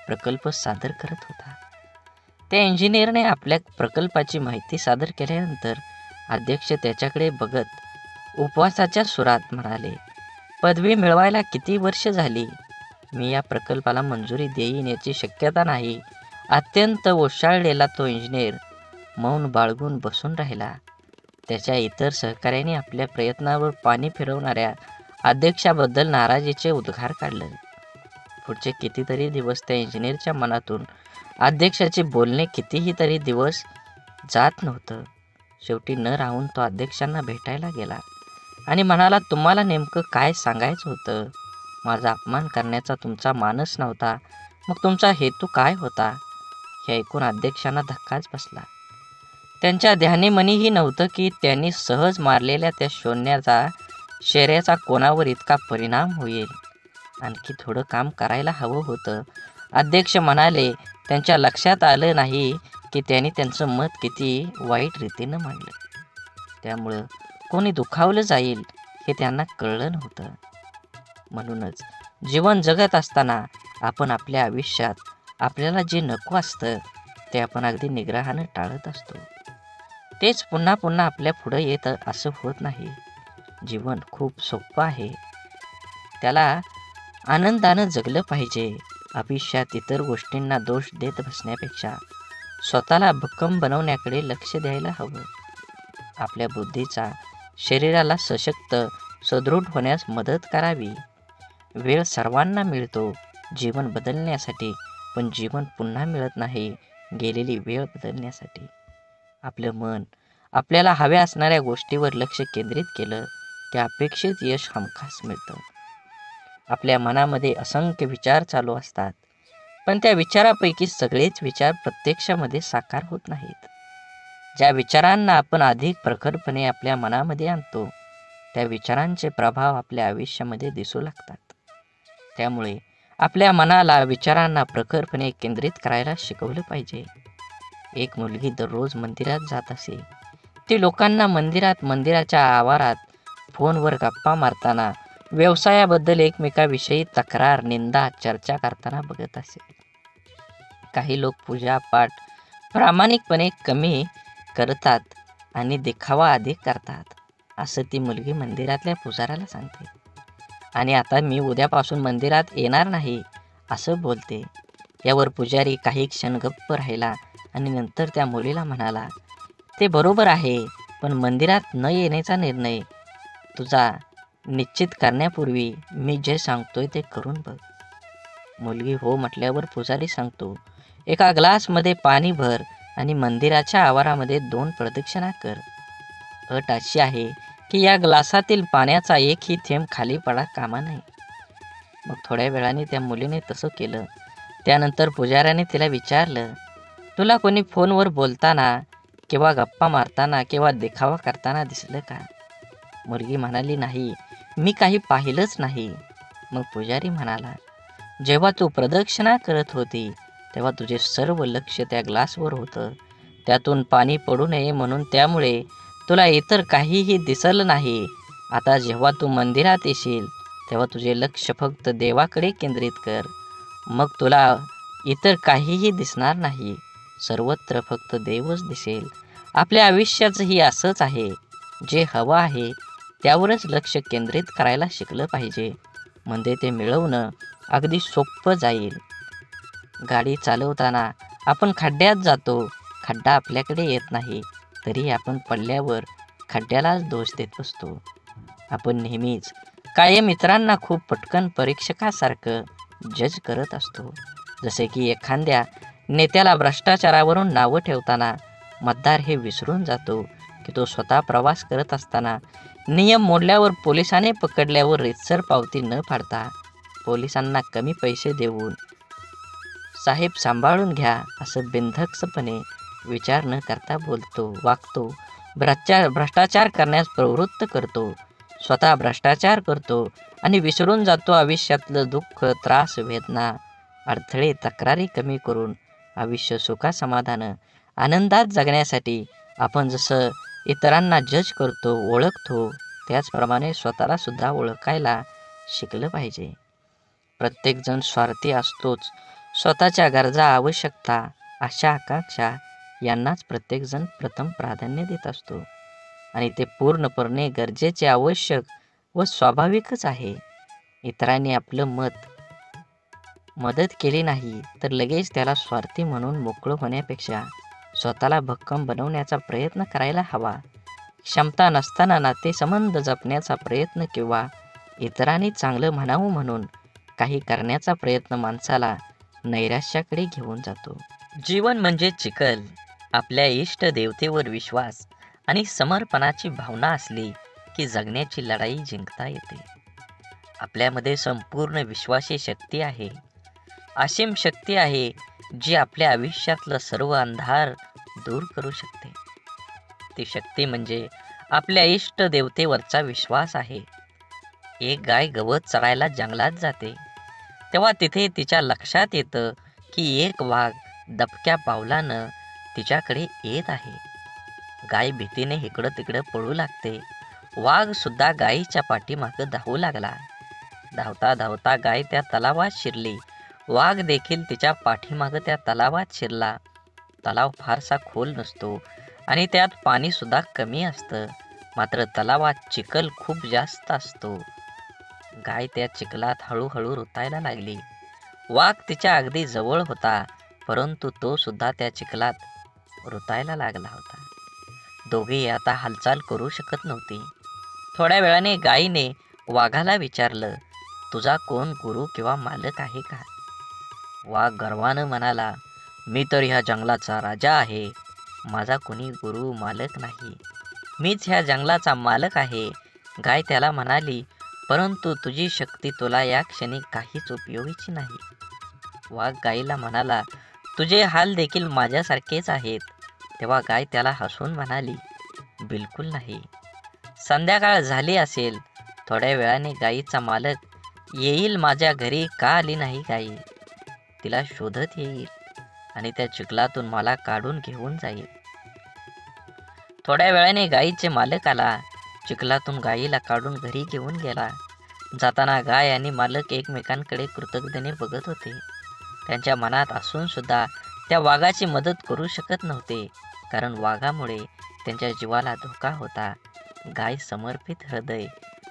प्रकल्प सादर करत होता. त्या इंजिनियरने आपल्या प्रकल्पाची माहिती सादर केल्यानंतर अध्यक्ष त्याच्याकडे बघत उपवासाच्या सुरात म्हणाले, पदवी मिळवायला किती वर्ष झाली मी या प्रकल्पाला मंजुरी देईन याची शक्यता नाही. अत्यंत ओशाळलेला तो इंजिनियर मौन बाळगून बसून राहिला. त्याच्या इतर सहकाऱ्यांनी आपल्या प्रयत्नावर पाणी फिरवणाऱ्या अध्यक्षाबद्दल नाराजीचे उद्गार काढले. पुढचे कितीतरी दिवस त्या इंजिनियरच्या मनातून अध्यक्षाचे बोलणे कितीही तरी दिवस जात नव्हतं. शेवटी न राहून तो अध्यक्षांना भेटायला गेला आणि म्हणाला, तुम्हाला नेमकं काय सांगायचं होतं? माझा अपमान करण्याचा तुमचा मानस नव्हता, मग तुमचा हेतू काय होता? हे ऐकून अध्यक्षांना धक्काच बसला. त्यांच्या ध्यानीमनीही नव्हतं की त्यांनी सहज मारलेल्या त्या शौर्याचा कोणावर इतका परिणाम होईल. आणखी थोडं काम करायला हवं होतं. अध्यक्ष म्हणाले, त्यांच्या लक्षात आलं नाही की त्यांनी त्यांचं मत किती वाईट रीतीनं मांडलं. त्यामुळं कोणी दुखावलं जाईल हे त्यांना कळलं नव्हतं. म्हणूनच जीवन जगत असताना आपण आपल्या आयुष्यात आपल्याला जे नको असतं ते आपण अगदी निग्रहानं टाळत असतो. तेच पुन्हा पुन्हा आपल्या पुढं येत असं होत नाही. जीवन खूप सोपं आहे. त्याला आनंदानं जगलं पाहिजे. आयुष्यात इतर गोष्टींना दोष देत बसण्यापेक्षा स्वतःला भक्कम बनवण्याकडे लक्ष द्यायला हवं. आपल्या बुद्धीचा शरीराला सशक्त सदृढ होण्यास मदत करावी. वेळ सर्वांना मिळतो जीवन बदलण्यासाठी, पण जीवन पुन्हा मिळत नाही गेलेली वेळ बदलण्यासाठी. आपलं मन आपल्याला हव्या असणाऱ्या गोष्टीवर लक्ष केंद्रित केलं की अपेक्षित यश हमखास मिळतं. आपल्या मनामध्ये असंख्य विचार चालू असतात, पण त्या विचारापैकी सगळेच विचार प्रत्यक्षामध्ये साकार होत नाहीत. ज्या विचारांना आपण अधिक प्रखरपणे आपल्या मनामध्ये आणतो त्या विचारांचे प्रभाव आपल्या आयुष्यामध्ये दिसू लागतात. त्यामुळे आपल्या मनाला विचारांना प्रखरपणे केंद्रित करायला शिकवलं पाहिजे. एक मुलगी दररोज मंदिरात जात असे. ती लोकांना मंदिराच्या आवारात फोनवर गप्पा मारताना, व्यवसायाबद्दल एकमेकाविषयी तक्रार, निंदा, चर्चा करताना बघत असे. काही लोक पूजा पाठ प्रामाणिकपणे कमी करतात आणि दिखावा अधिक करतात, असं ती मुलगी मंदिरातल्या पुजाऱ्याला सांगते. आणि आता मी उद्यापासून मंदिरात येणार नाही असं बोलते. यावर पुजारी काही क्षण गप्प राहिला आणि नंतर त्या मुलीला म्हणाला, ते बरोबर आहे, पण मंदिरात न येण्याचा निर्णय तुझा निश्चित करण्यापूर्वी मी जे सांगतोय ते करून बघ. मुलगी हो म्हटल्यावर पुजारी सांगतो, एका ग्लासमध्ये पाणी भर आणि मंदिराच्या आवारामध्ये 2 प्रदक्षिणा कर. अट अशी आहे की या ग्लासातील पाण्याचा एकही थेंब खाली पडा कामा नये. मग थोड्या वेळाने त्या मुलीने तसं केलं. त्यानंतर पुजाऱ्याने तिला विचारलं, तुला कोणी फोनवर बोलताना किंवा गप्पा मारताना किंवा देखावा करताना दिसलं का? मुलगी म्हणाली, नाही, मी काही पाहिलंच नाही. मग पुजारी म्हणाला, जेव्हा तू प्रदक्षिणा करत होती तेव्हा तुझे सर्व लक्ष त्या ग्लासवर होतं. त्यातून पाणी पडू नये म्हणून, त्यामुळे तुला इतर काहीही दिसलं नाही. आता जेव्हा तू मंदिरात येशील तेव्हा तुझे लक्ष फक्त देवाकडे केंद्रित कर. मग तुला इतर काहीही दिसणार नाही. सर्वत्र फक्त देवच दिसेल. आपल्या आयुष्याचंही असंच आहे. जे हवं आहे त्यावरच लक्ष केंद्रित करायला शिकलं पाहिजे, म्हणजे ते मिळवणं अगदी सोपं जाईल. गाडी चालवताना आपण खड्ड्यात जातो. खड्डा आपल्याकडे येत नाही तरी आपण पडल्यावर खड्ड्यालाच दोष देत बसतो. आपण नेहमीच कायम इतरांना खूप पटकन परीक्षकासारखं जज करत असतो. जसे की एखाद्या नेत्याला भ्रष्टाचारावरून नावं ठेवताना मतदार हे विसरून जातो की तो स्वतः प्रवास करत असताना नियम मोडल्यावर पोलिसाने पकडल्यावर रीतसर पावती न फाडता पोलिसांना कमी पैसे देऊन साहेब सांभाळून घ्या असं बिनधास्तपणे विचार न करता वागतो. भ्रष्टाचार करण्यास प्रवृत्त करतो. स्वतः भ्रष्टाचार करतो आणि विसरून जातो आयुष्यातलं दुःख, त्रास, वेदना, अडथळे, तक्रारी कमी करून आयुष्य सुखासमाधानं आनंदात जगण्यासाठी आपण जसं इतरांना जज करतो, ओळखतो, त्याचप्रमाणे स्वतःला सुद्धा ओळखायला शिकलं पाहिजे. प्रत्येकजण स्वार्थी असतोच. स्वतःच्या गरजा, आवश्यकता, आशा, आकांक्षा यांनाच प्रत्येकजण प्रथम प्राधान्य देत असतो आणि ते पूर्णपणे गरजेचे, आवश्यक व स्वाभाविकच आहे. इतरांनी आपलं मत मदत केली नाही तर लगेच त्याला स्वार्थी म्हणून मोकळं होण्यापेक्षा स्वतःला भक्कम बनवण्याचा प्रयत्न करायला हवा. क्षमता नसताना नातेसंबंध जपण्याचा प्रयत्न किंवा इतरांनी चांगलं म्हणावं म्हणून काही करण्याचा प्रयत्न माणसाला नैराश्याकडे घेऊन जातो. जीवन म्हणजे चिखल. आपल्या इष्ट देवतेवर विश्वास आणि समर्पणाची भावना असली की जगण्याची लढाई जिंकता येते. आपल्यामध्ये संपूर्ण विश्वाची शक्ती आहे. असीम शक्ती आहे जी आपल्या आयुष्यातलं सर्व अंधार दूर करू शकते. ती शक्ती म्हणजे आपल्या इष्ट देवतेवरचा विश्वास आहे. एक गाय गवत चरायला जंगलात जाते तेव्हा तिथे तिच्या लक्षात येतं की एक वाघ दबक्या पावलानं तिच्याकडे येत आहे. गाय भीतीने इकडं तिकडं पळू लागते. वाघ सुद्धा गायीच्या पाठीमागं धावू लागला. धावता धावता गाय त्या तलावात शिरली. वाघ देखील तिच्या पाठीमागं त्या तलावात शिरला. तलाव फारसा खोल नसतो आणि त्यात पाणी सुद्धा कमी असतं. मात्र तलावात चिखल खूप जास्त असतो. गाय त्या चिखलात हळूहळू रुतायला लागली. वाघ तिच्या अगदी जवळ होता, परंतु तो सुद्धा त्या चिखलात रुतायला लागला होता. दोघेही आता हालचाल करू शकत नव्हती. थोड्या वेळाने गायीने वाघाला विचारलं, तुझा कोण गुरु किंवा मालक आहे का? वाघ गर्वानं म्हणाला, मी तर ह्या जंगलाचा राजा आहे. माझा कोणी गुरु मालक नाही. मीच ह्या जंगलाचा मालक आहे. गाय त्याला म्हणाली, परंतु तुझी शक्ती तुला या क्षणी काहीच उपयोगीची नाही. वाघ गायीला म्हणाला, तुझे हाल देखील माझ्यासारखेच आहेत. तेव्हा गाय त्याला हसून म्हणाली, बिलकुल नाही. संध्याकाळ झाली असेल. थोड्या वेळाने गायीचा मालक येईल. माझ्या घरी का आली नाही गायी? तिला शोधत येईल आणि त्या चिखलातून मला काढून घेऊन जाईल. थोड्या वेळाने गायीचे मालक आला. चिखलातून गायीला काढून घरी घेऊन गेला. जाताना गाय आणि मालक एकमेकांकडे कृतज्ञतेने बघत होते. त्यांच्या मनात असून सुद्धा त्या वाघाची मदत करू शकत नव्हते, कारण वाघामुळे त्यांच्या जीवाला धोका होता. गाय समर्पित हृदय,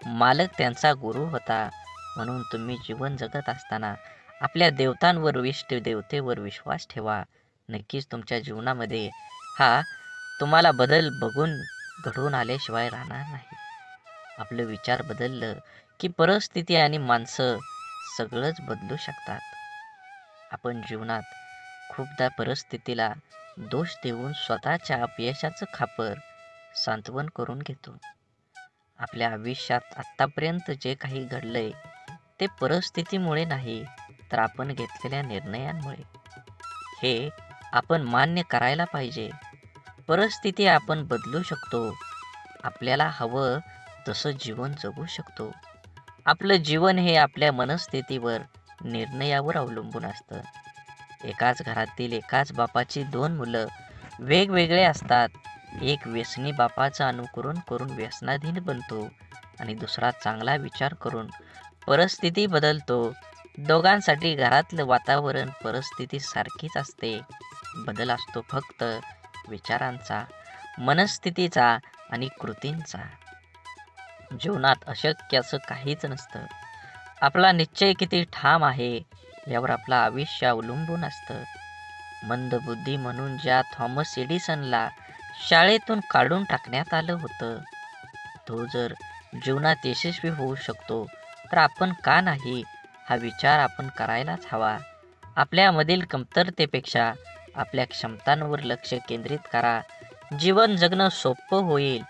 मालक त्यांचा गुरु होता. म्हणून तुम्ही जीवन जगत असताना आपल्या देवतांवर, इष्ट देवतेवर विश्वास ठेवा. नक्कीच तुमच्या जीवनामध्ये हा तुम्हाला बदल बघून घडून आल्याशिवाय राहणार नाही. आपलं विचार बदललं की परिस्थिती आणि माणसं सगळंच बदलू शकतात. आपण जीवनात खूपदा परिस्थितीला दोष देऊन स्वतःच्या अपयशाचं खापर सांत्वन करून घेतो. आपल्या आयुष्यात आत्तापर्यंत जे काही घडलंय ते परिस्थितीमुळे नाही, तर आपण घेतलेल्या निर्णयांमुळे. हे आपण मान्य करायला पाहिजे. परिस्थिती आपण बदलू शकतो. आपल्याला हवं तसं जीवन जगू शकतो. आपलं जीवन हे आपल्या मनस्थितीवर, निर्णयावर अवलंबून असतं. एकाच घरातील एकाच बापाची दोन मुलं वेगवेगळे असतात. एक व्यसनी बापाचं अनुकरण करून व्यसनाधीन बनतो आणि दुसरा चांगला विचार करून परिस्थिती बदलतो. दोघांसाठी घरातलं वातावरण, परिस्थिती सारखीच असते. बदल असतो फक्त विचारांचा, मनस्थितीचा आणि कृतींचा. जीवनात अशक्य असं काहीच नसतं. आपला निश्चय किती ठाम आहे यावर आपलं आयुष्य अवलंबून असतं. मंदबुद्धी म्हणून ज्या थॉमस एडिसनला शाळेतून काढून टाकण्यात आलं होतं, तो जर जीवनात यशस्वी होऊ शकतो तर आपण का नाही, हा विचार आपण करायलाच हवा. आपल्यामधील कमतरतेपेक्षा आपल्या क्षमतांवर लक्ष केंद्रित करा. जीवन जगणं सोपं होईल.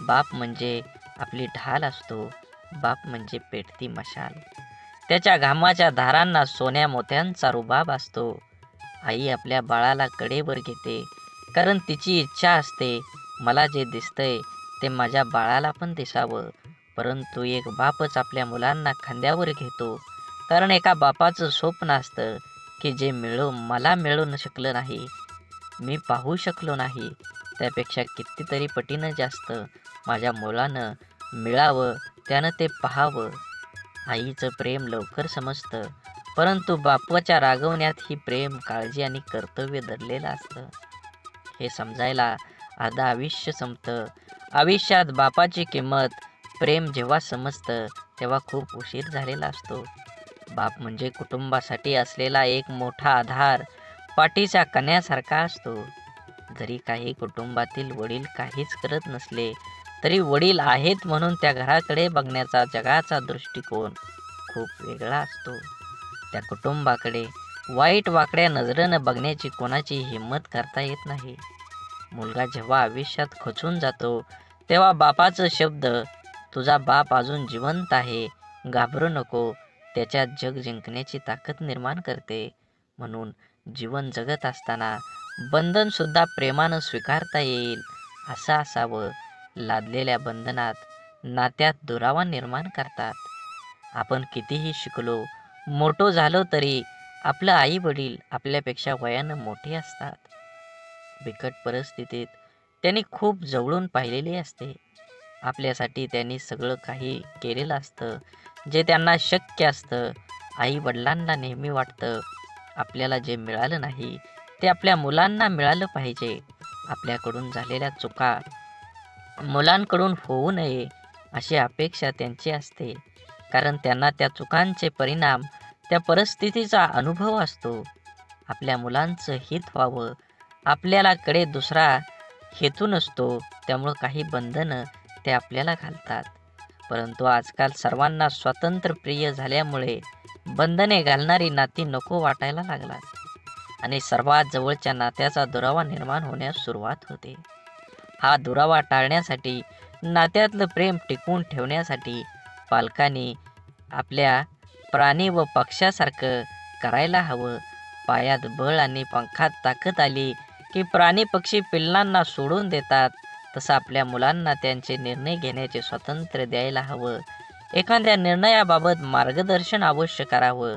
बाप म्हणजे आपली ढाल असतो. बाप म्हणजे पेटती मशाल. त्याच्या घामाच्या धारांना सोन्या मोत्यांचा रुबाब असतो. आई आपल्या बाळाला कडेवर घेते, कारण तिची इच्छा असते, मला जे दिसतंय ते माझ्या बाळाला पण दिसावं. परंतु एक बापच आपल्या मुलांना खांद्यावर घेतो, कारण एका बापाचं स्वप्न असतं की जे मला मिळू शकलं नाही, मी पाहू शकलो नाही, त्यापेक्षा कितीतरी पटीनं जास्त माझ्या मुलानं मिळावं, त्यानं ते पाहावं. आईचं प्रेम लवकर समजतं, परंतु बापाच्या रागवण्यात ही प्रेम, काळजी आणि कर्तव्य दडलेलं असतं. हे समजायला अर्धं आयुष्य संपतं. आयुष्यात बापाची किंमत, प्रेम जेव्हा समजतं तेव्हा खूप उशीर झालेला असतो. बाप म्हणजे कुटुंबासाठी असलेला एक मोठा आधार, पाठीच्या कण्यासारखा असतो. जरी काही कुटुंबातील वडील काहीच करत नसले तरी वडील आहेत म्हणून त्या घराकडे बघण्याचा जगाचा दृष्टिकोन खूप वेगळा असतो. त्या कुटुंबाकडे वाईट वाकड्या नजरेनं बघण्याची कोणाची हिंमत करता येत नाही. मुलगा जेव्हा आयुष्यात खचून जातो तेव्हा बापाचं शब्द, तुझा बाप अजून जिवंत आहे, घाबरू नको, त्याच्यात जग जिंकण्याची ताकद निर्माण करते. म्हणून जीवन जगत असताना बंधन सुद्धा प्रेमानं स्वीकारता येईल असं असावं. लादलेल्या बंधनात नात्यात दुरावा निर्माण करतात. आपण कितीही शिकलो, मोठो झालो तरी आपलं आई वडील आपल्यापेक्षा वयानं मोठे असतात. बिकट परिस्थितीत त्यांनी खूप जवळून पाहिलेली असते. आपल्यासाठी त्यांनी सगळं काही केलेलं असतं जे त्यांना शक्य असतं. आई वडिलांना नेहमी वाटतं आपल्याला जे मिळालं नाही ते आपल्या मुलांना मिळालं पाहिजे. आपल्याकडून झालेल्या चुका मुलांकडून होऊ नये अशी अपेक्षा त्यांची असते. कारण त्यांना त्या चुकांचे परिणाम, त्या परिस्थितीचा अनुभव असतो. आपल्या मुलांचं हित व्हावं आपल्याला कडे दुसरा हेतू नसतो. त्यामुळं काही बंधनं ते आपल्याला घालतात. परंतु आजकाल सर्वांना स्वातंत्र्य प्रिय झाल्यामुळे बंधने घालणारी नाती नको वाटायला लागतात आणि सर्वात जवळच्या नात्याचा दुरावा निर्माण होण्यास सुरुवात होते. हा दुरावा टाळण्यासाठी, नात्यातलं प्रेम टिकवून ठेवण्यासाठी पालकांनी आपल्या प्राणी व पक्ष्यासारखं करायला हवं. पायात बळ आणि पंखात ताकद आली की प्राणी पक्षी पिल्लांना सोडून देतात, तसं आपल्या मुलांना त्यांचे निर्णय घेण्याचे स्वातंत्र्य द्यायला हवं. एखाद्या निर्णयाबाबत मार्गदर्शन अवश्य करावं,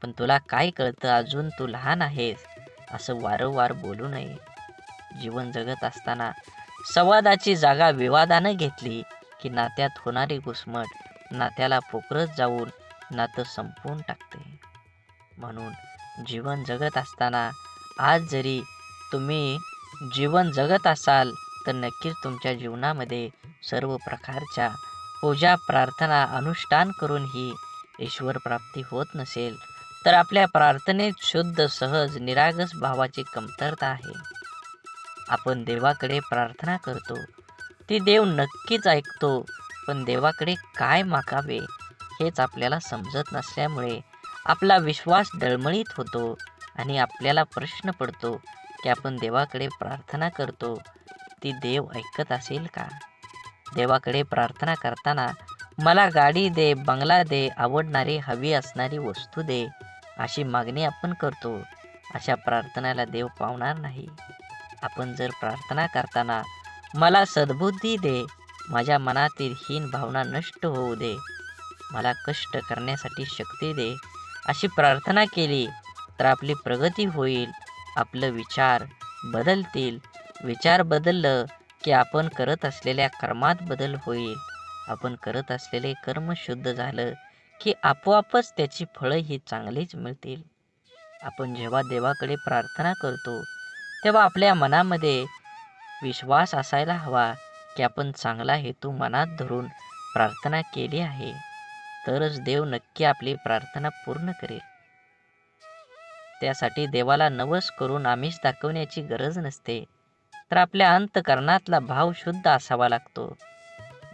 पण तुला काय कळतं, अजून तू लहान आहेस, असं वारंवार बोलू नये. जीवन जगत असताना संवादाची जागा विवादानं घेतली की नात्यात होणारी घुसमट नात्याला पोखरत जाऊन नातं संपवून टाकते. म्हणून जीवन जगत असताना आज जरी तुम्ही जीवन जगत असाल तर नक्कीच तुमच्या जीवनामध्ये सर्व प्रकारच्या पूजा प्रार्थना अनुष्ठान करूनही ईश्वर प्राप्ती होत नसेल तर आपल्या प्रार्थनेत शुद्ध सहज निरागस भावाची कमतरता आहे. आपण देवाकडे प्रार्थना करतो, ती देव नक्कीच ऐकतो, पण देवाकडे काय मागावे हेच आपल्याला समजत नसल्यामुळे आपला विश्वास डळमळीत होतो आणि आपल्याला प्रश्न पडतो की आपण देवाकडे प्रार्थना करतो, ती देव ऐकत असेल का? देवाकडे प्रार्थना करताना मला गाडी दे, बंगला दे, आवडणारी हवी असणारी वस्तू दे अशी मागणी आपण करतो. अशा प्रार्थनेला देव पावणार नाही. आपण जर प्रार्थना करताना मला सद्बुद्धी दे, माझ्या मनातील हीन भावना नष्ट होऊ दे, मला कष्ट करण्यासाठी शक्ती दे अशी प्रार्थना केली तर आपली प्रगती होईल. आपलं विचार बदलतील. विचार बदललं की आपण करत असलेल्या कर्मात बदल होईल. आपण करत असलेले कर्म शुद्ध झालं की आपोआपच त्याची फळं ही चांगलीच मिळतील. आपण जेव्हा देवाकडे प्रार्थना करतो तेव्हा आपल्या मनामध्ये विश्वास असायला हवा की आपण चांगला हेतू मनात धरून प्रार्थना केली आहे, तरच देव नक्की आपली प्रार्थना पूर्ण करेल. त्यासाठी देवाला नवस करून आमिष दाखवण्याची गरज नसते, तर आपल्या अंतःकरणातला भाव शुद्ध असावा लागतो.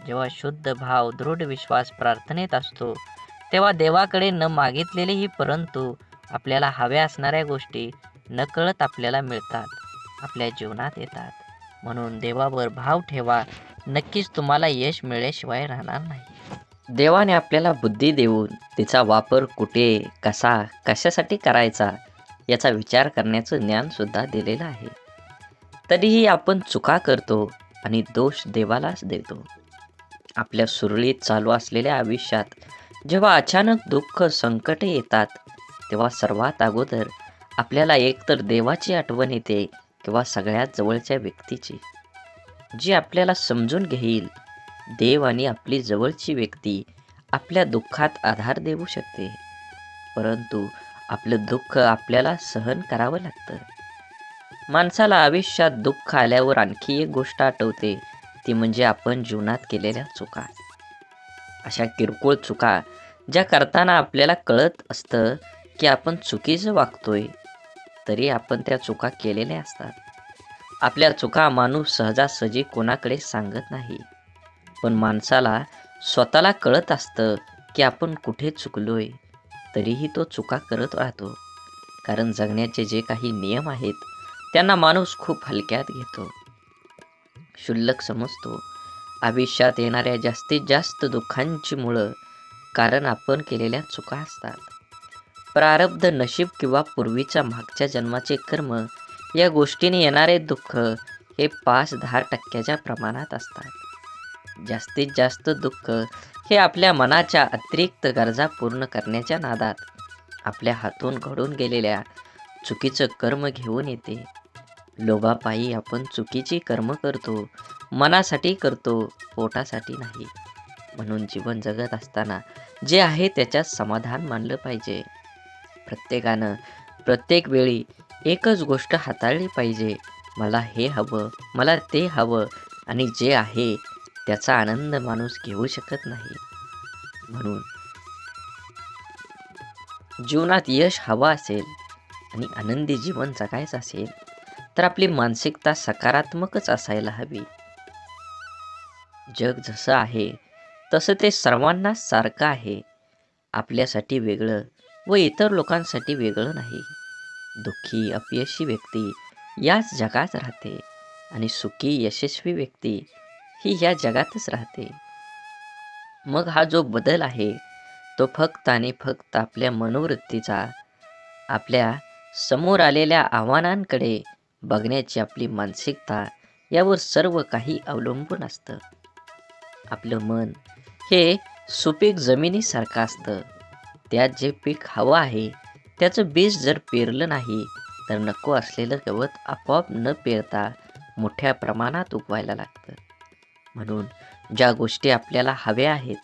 जेव्हा शुद्ध भाव, दृढ विश्वास प्रार्थनेत असतो तेव्हा देवाकडे न मागितलेलेही परंतु आपल्याला हव्या असणाऱ्या गोष्टी नकळत आपल्याला मिळतात, आपल्या जीवनात येतात. म्हणून देवावर भाव ठेवा, नक्कीच तुम्हाला यश मिळाल्याशिवाय राहणार नाही. देवाने आपल्याला बुद्धी देऊन तिचा वापर कुठे, कसा, कशासाठी करायचा याचा विचार करण्याचं ज्ञानसुद्धा दिलेलं आहे. तरीही आपण चुका करतो आणि दोष देवालाच देतो. आपल्या सुरळीत चालू असलेल्या आयुष्यात जेव्हा अचानक दुःख, संकटे येतात तेव्हा सर्वात अगोदर आपल्याला एकतर देवाची आठवण येते किंवा सगळ्यात जवळच्या व्यक्तीची, जी आपल्याला समजून घेईल. देव आणि आपली जवळची व्यक्ती आपल्या दुःखात आधार देऊ शकते, परंतु आपलं दुःख आपल्याला सहन करावं लागतं. माणसाला आयुष्यात दुःख आल्यावर आणखी एक गोष्ट आठवते, ती म्हणजे आपण जीवनात केलेल्या चुका. अशा किरकोळ चुका ज्या करताना आपल्याला कळत असतं की आपण चुकीचं वागतोय, तरी आपण त्या चुका केलेल्या असतात. आपल्या चुका माणूस सहजासहजी कोणाकडे सांगत नाही. पण माणसाला स्वतःला कळत असतं की आपण कुठे चुकलोय, तरीही तो चुका करत राहतो. कारण जगण्याचे जे काही नियम आहेत, त्यांना माणूस खूप हलक्यात घेतो, क्षुल्लक समजतो. आयुष्यात येणाऱ्या जास्तीत जास्त दुःखांची मुळं कारण आपण केलेल्या चुका असतात. प्रारब्ध, नशीब किंवा पूर्वीच्या मागच्या जन्माचे कर्म या गोष्टीने येणारे दुःख हे 5-10% प्रमाणात असतात. जास्तीत जास्त दुःख हे आपल्या मनाच्या अतिरिक्त गरजा पूर्ण करण्याच्या नादात आपल्या हातून घडून गेलेल्या चुकीचं कर्म घेऊन येते. लोभापायी आपण चुकीची कर्म करतो, मनासाठी करतो, पोटासाठी नाही. म्हणून जीवन जगत असताना जे आहे त्याच्यात समाधान मानलं पाहिजे. प्रत्येकानं प्रत्येक वेळी एकच गोष्ट हाताळली पाहिजे. मला हे हवं, मला ते हवं आणि जे आहे त्याचा आनंद माणूस घेऊ शकत नाही. म्हणून जीवनात यश हवं असेल आणि आनंदी जीवन जगायचं असेल, तर आपली मानसिकता सकारात्मकच असायला हवी. जग जसं आहे तसं ते सर्वांना सारखं आहे. आपल्यासाठी वेगळं व इतर लोकांसाठी वेगळं नाही. दुःखी, अपयशी व्यक्ती याच जगात राहते आणि सुखी, यशस्वी व्यक्ती ही या जगातच राहते. मग हा जो बदल आहे, तो फक्त आणि फक्त आपल्या मनोवृत्तीचा, आपल्या समोर आलेल्या आव्हानांकडे बघण्याची आपली मानसिकता यावर सर्व काही अवलंबून असतं. आपलं मन हे सुपीक जमिनीसारखं असतं. त्यात जे पीक हवं आहे त्याचं बीज जर पेरलं नाही, तर नको असलेलं गवत आपोआप न पेरता मोठ्या प्रमाणात उगवायला लागतं. म्हणून ज्या गोष्टी आपल्याला हव्या आहेत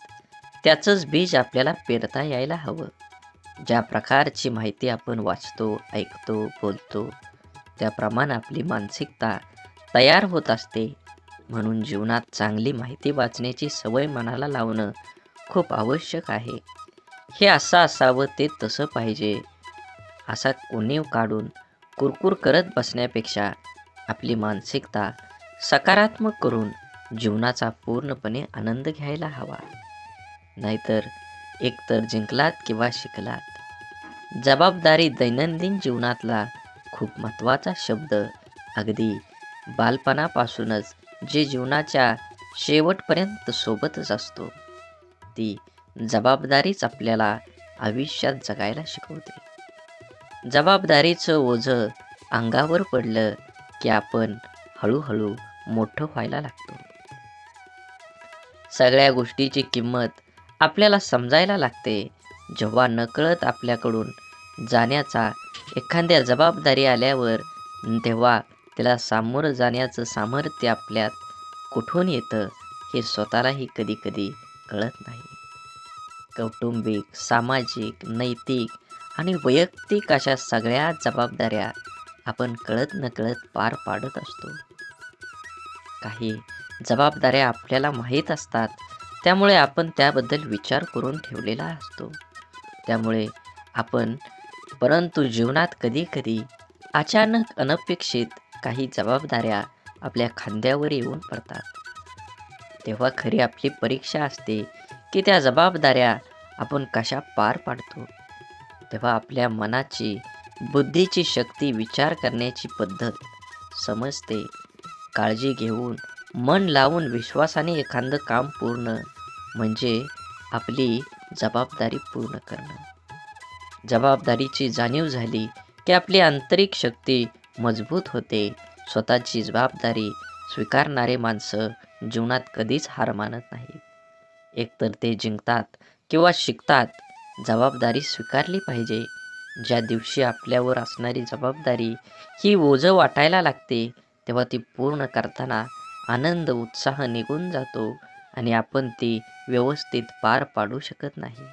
त्याचंच बीज आपल्याला पेरता यायला हवं. ज्या प्रकारची माहिती आपण वाचतो, ऐकतो, बोलतो, त्याप्रमाणे आपली मानसिकता तयार होत असते. म्हणून जीवनात चांगली माहिती वाचण्याची सवय मनाला लावणं खूप आवश्यक आहे. हे असं असावं, ते तसं पाहिजे असा उणीव काढून कुरकुर करत बसण्यापेक्षा आपली मानसिकता सकारात्मक करून जीवनाचा पूर्णपणे आनंद घ्यायला हवा. नाहीतर एकतर जिंकलात किंवा शिकलात. जबाबदारी दैनंदिन जीवनातला खूप महत्त्वाचा शब्द. अगदी बालपणापासूनच जे जीवनाच्या शेवटपर्यंत सोबतच असतो. ती जबाबदारीच आपल्याला आयुष्यात जगायला शिकवते. जबाबदारीचं ओझं अंगावर पडलं की आपण हळूहळू मोठं व्हायला लागतो. सगळ्या गोष्टीची किंमत आपल्याला समजायला लागते. जेव्हा नकळत आपल्याकडून जाण्याचा एखाद्या जबाबदारी आल्यावर, तेव्हा त्याला सामोरं जाण्याचं सामर्थ्य आपल्यात कुठून येतं हे स्वतःलाही कधी-कधी कळत नाही. कौटुंबिक, सामाजिक, नैतिक आणि वैयक्तिक अशा सगळ्या जबाबदाऱ्या आपण कळत नकळत पार पाडत असतो. काही जबाबदाऱ्या आपल्याला माहीत असतात, त्यामुळे आपण त्याबद्दल विचार करून ठेवलेला असतो. त्यामुळे आपण परंतु जीवनात कधी-कधी अचानक अनपेक्षित काही जबाबदाऱ्या आपल्या खांद्यावर येऊन पडतात. तेव्हा खरी आपली परीक्षा असते की त्या जबाबदाऱ्या आपण कशा पार पाडतो. तेव्हा आपल्या मनाची, बुद्धीची शक्ती, विचार करण्याची पद्धत समजते. काळजी घेऊन, मन लावून, विश्वासाने एखादं काम पूर्ण म्हणजे आपली जबाबदारी पूर्ण करणं. जबाबदारीची जाणीव झाली की आपली आंतरिक शक्ती मजबूत होते. स्वतःची जबाबदारी स्वीकारणारे माणसं जीवनात कधीच हार मानत नाहीत. एकतर ते जिंकतात किंवा शिकतात. जबाबदारी स्वीकारली पाहिजे. ज्या दिवशी आपल्यावर असणारी जबाबदारी ही ओझं वाटायला लागते, तेव्हा ती पूर्ण करताना आनंद, उत्साह निघून जातो आणि आपण ती व्यवस्थित पार पाडू शकत नाही.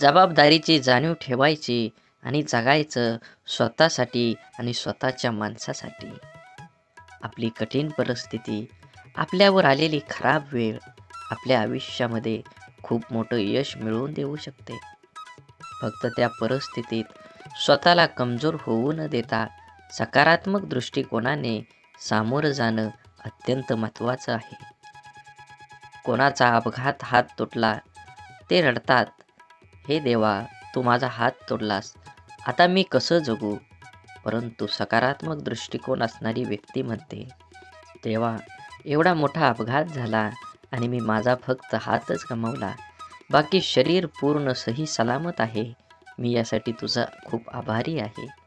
जबाबदारीची जाणीव ठेवायची आणि जगायचं स्वतःसाठी आणि स्वतःच्या माणसासाठी. आपली कठीण परिस्थिती, आपल्यावर आलेली खराब वेळ आपल्या आयुष्यामध्ये खूप मोठं यश मिळवून देऊ शकते. फक्त त्या परिस्थितीत स्वतःला कमजोर होऊ न देता सकारात्मक दृष्टिकोनाने सामोरं जाणं अत्यंत महत्त्वाचं आहे. कोणाचा अपघात हात तुटला, ते रडतात, "हे देवा, तू माझा हात तोडलास, आता मी कसं जगू?" परंतु सकारात्मक दृष्टिकोन असणारी व्यक्ती म्हणते, "देवा, एवढा मोठा अपघात झाला आणि मी माझा फक्त हातच गमावला. बाकी शरीर पूर्ण सही सलामत आहे. मी यासाठी तुझा खूप आभारी आहे."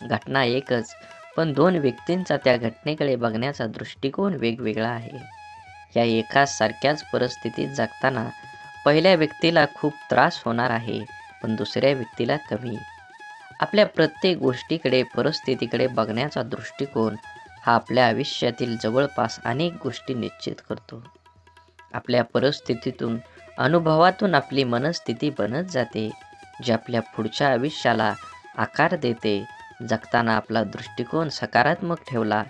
घटना एकच, पण दोन व्यक्तींचा त्या घटनेकडे बघण्याचा दृष्टिकोन वेगवेगळा आहे. या एकाच सारख्याच परिस्थितीत जगताना पहिल्या व्यक्तीला खूप त्रास होणार आहे, पण दुसऱ्या व्यक्तीला कमी. आपल्या प्रत्येक गोष्टीकडे, परिस्थितीकडे बघण्याचा दृष्टिकोन हा आपल्या आयुष्यातील जवळपास अनेक गोष्टी निश्चित करतो. आपल्या परिस्थितीतून, अनुभवातून आपली मनस्थिती बनत जाते, जी आपल्या पुढच्या आयुष्याला आकार देते. जगताना आपला दृष्टिकोन सकारात्मक ठेवला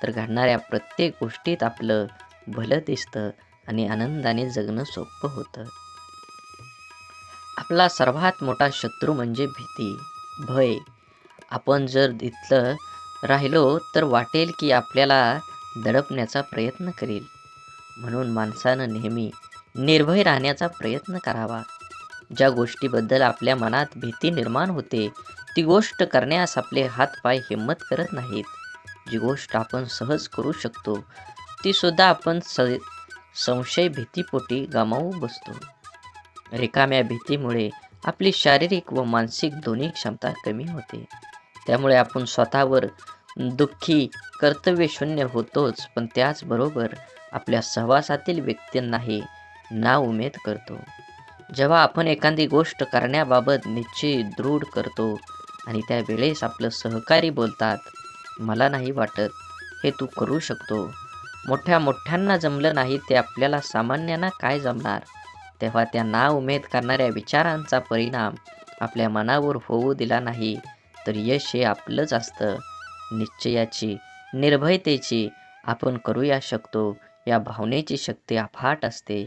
तर घडणाऱ्या प्रत्येक गोष्टीत आपलं भलं दिसतं आणि आनंदाने जगणं सोपं होतं. आपला सर्वात मोठा शत्रू म्हणजे भीती, भय. आपण जर इथलं राहिलो तर वाटेल की आपल्याला दडपण्याचा प्रयत्न करेल. म्हणून माणसानं नेहमी निर्भय राहण्याचा प्रयत्न करावा. ज्या गोष्टीबद्दल आपल्या मनात भीती निर्माण होते, ती गोष्ट करण्यास आपले हातपाय हिंमत करत नाहीत. जी गोष्ट आपण सहज करू शकतो, ती सुद्धा आपण संशय भीतीपोटी गमावू बसतो. रिकाम्या भीतीमुळे आपली शारीरिक व मानसिक दोन्ही क्षमता कमी होते. त्यामुळे आपण स्वतःवर दुःखी, कर्तव्यशून्य होतोच, पण त्याचबरोबर आपल्या सहवासातील व्यक्तींनाही नाउमेद करतो. जेव्हा आपण एखादी गोष्ट करण्याबाबत निश्चय दृढ करतो आणि त्यावेळेस आपलं सहकारी बोलतात, "मला नाही वाटत हे तू करू शकतो." मोठ्यांना जमलं नाही ते आपल्याला सामान्यांना काय जमणार? तेव्हा त्या नाउमेद करणाऱ्या विचारांचा परिणाम आपल्या मनावर होऊ दिला नाही तर यश हे आपलंच असतं. निश्चयाची, निर्भयतेची, आपण करूया शकतो या भावनेची शक्ती अफाट असते.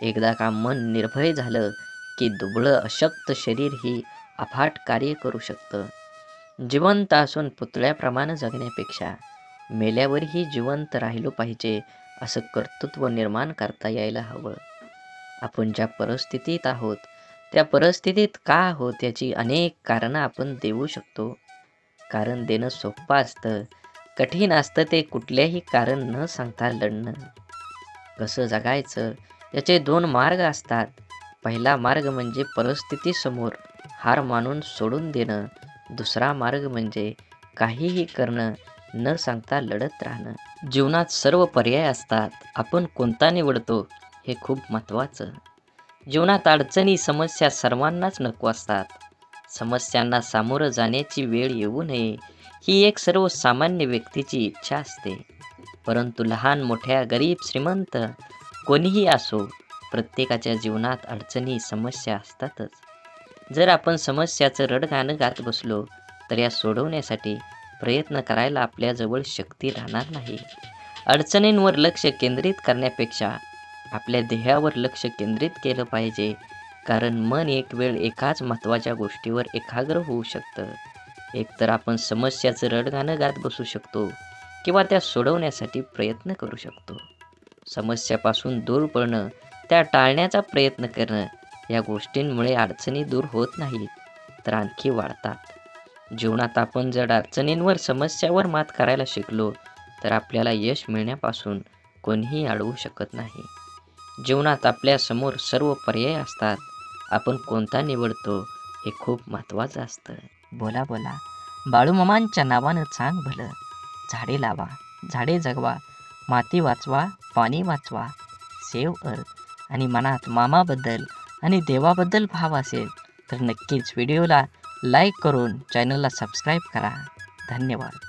एकदा का मन निर्भय झालं की दुबळं अशक्त शरीरही अफाट कार्य करू शकतं. जिवंत असून पुतळ्याप्रमाणे जगण्यापेक्षा मेल्यावरही जिवंत राहिलो पाहिजे असं कर्तृत्व निर्माण करता यायला हवं. आपण ज्या परिस्थितीत आहोत, त्या परिस्थितीत का आहोत याची अनेक कारणं आपण देऊ शकतो. कारण देणं सोपं असतं, कठीण असतं ते कुठल्याही कारण न सांगता लढणं. कसं जगायचं याचे दोन मार्ग असतात. पहिला मार्ग म्हणजे परिस्थितीसमोर हार मानून सोडून देणं. दुसरा मार्ग म्हणजे काहीही करणं, न सांगता लढत राहणं. जीवनात सर्व पर्याय असतात, आपण कोणता निवडतो हे खूप महत्त्वाचं. जीवनात अडचणी, समस्या सर्वांनाच नको असतात. समस्यांना सामोरं जाण्याची वेळ येऊ नये ही एक सर्वसामान्य व्यक्तीची इच्छा असते. परंतु लहान मोठ्या, गरीब श्रीमंत कोणीही असो, प्रत्येकाच्या जीवनात अडचणी, समस्या असतातच. जर आपण समस्याचं रडगाणं गात बसलो तर या सोडवण्यासाठी प्रयत्न करायला आपल्याजवळ शक्ती राहणार नाही. अडचणींवर लक्ष केंद्रित करण्यापेक्षा आपल्या ध्येयावर लक्ष केंद्रित केलं पाहिजे. कारण मन एक वेळ एकाच महत्त्वाच्या गोष्टीवर एकाग्र होऊ शकतं. एकतर आपण समस्याचं रडगाणं गात बसू शकतो किंवा त्या सोडवण्यासाठी प्रयत्न करू शकतो. समस्यापासून दूर पळणं, त्या टाळण्याचा प्रयत्न करणं या गोष्टींमुळे अडचणी दूर होत नाहीत, तर आणखी वाढतात. जीवनात आपण जर अडचणींवर, समस्यावर मात करायला शिकलो तर आपल्याला यश मिळण्यापासून कोणीही अडवू शकत नाही. जीवनात आपल्यासमोर सर्व पर्याय असतात, आपण कोणता निवडतो हे खूप महत्त्वाचं असतं. बोला बोला, बाळूमामांच्या नावानं चांग भलं. झाडे लावा, झाडे जगवा, माती वाचवा, पाणी वाचवा. सेव्ह अर्थ. आणि मनात मामाबद्दल आणि देवाबद्दल भाव असेल तर नक्कीच व्हिडिओला लाईक करून चॅनलला सबस्क्राईब करा. धन्यवाद.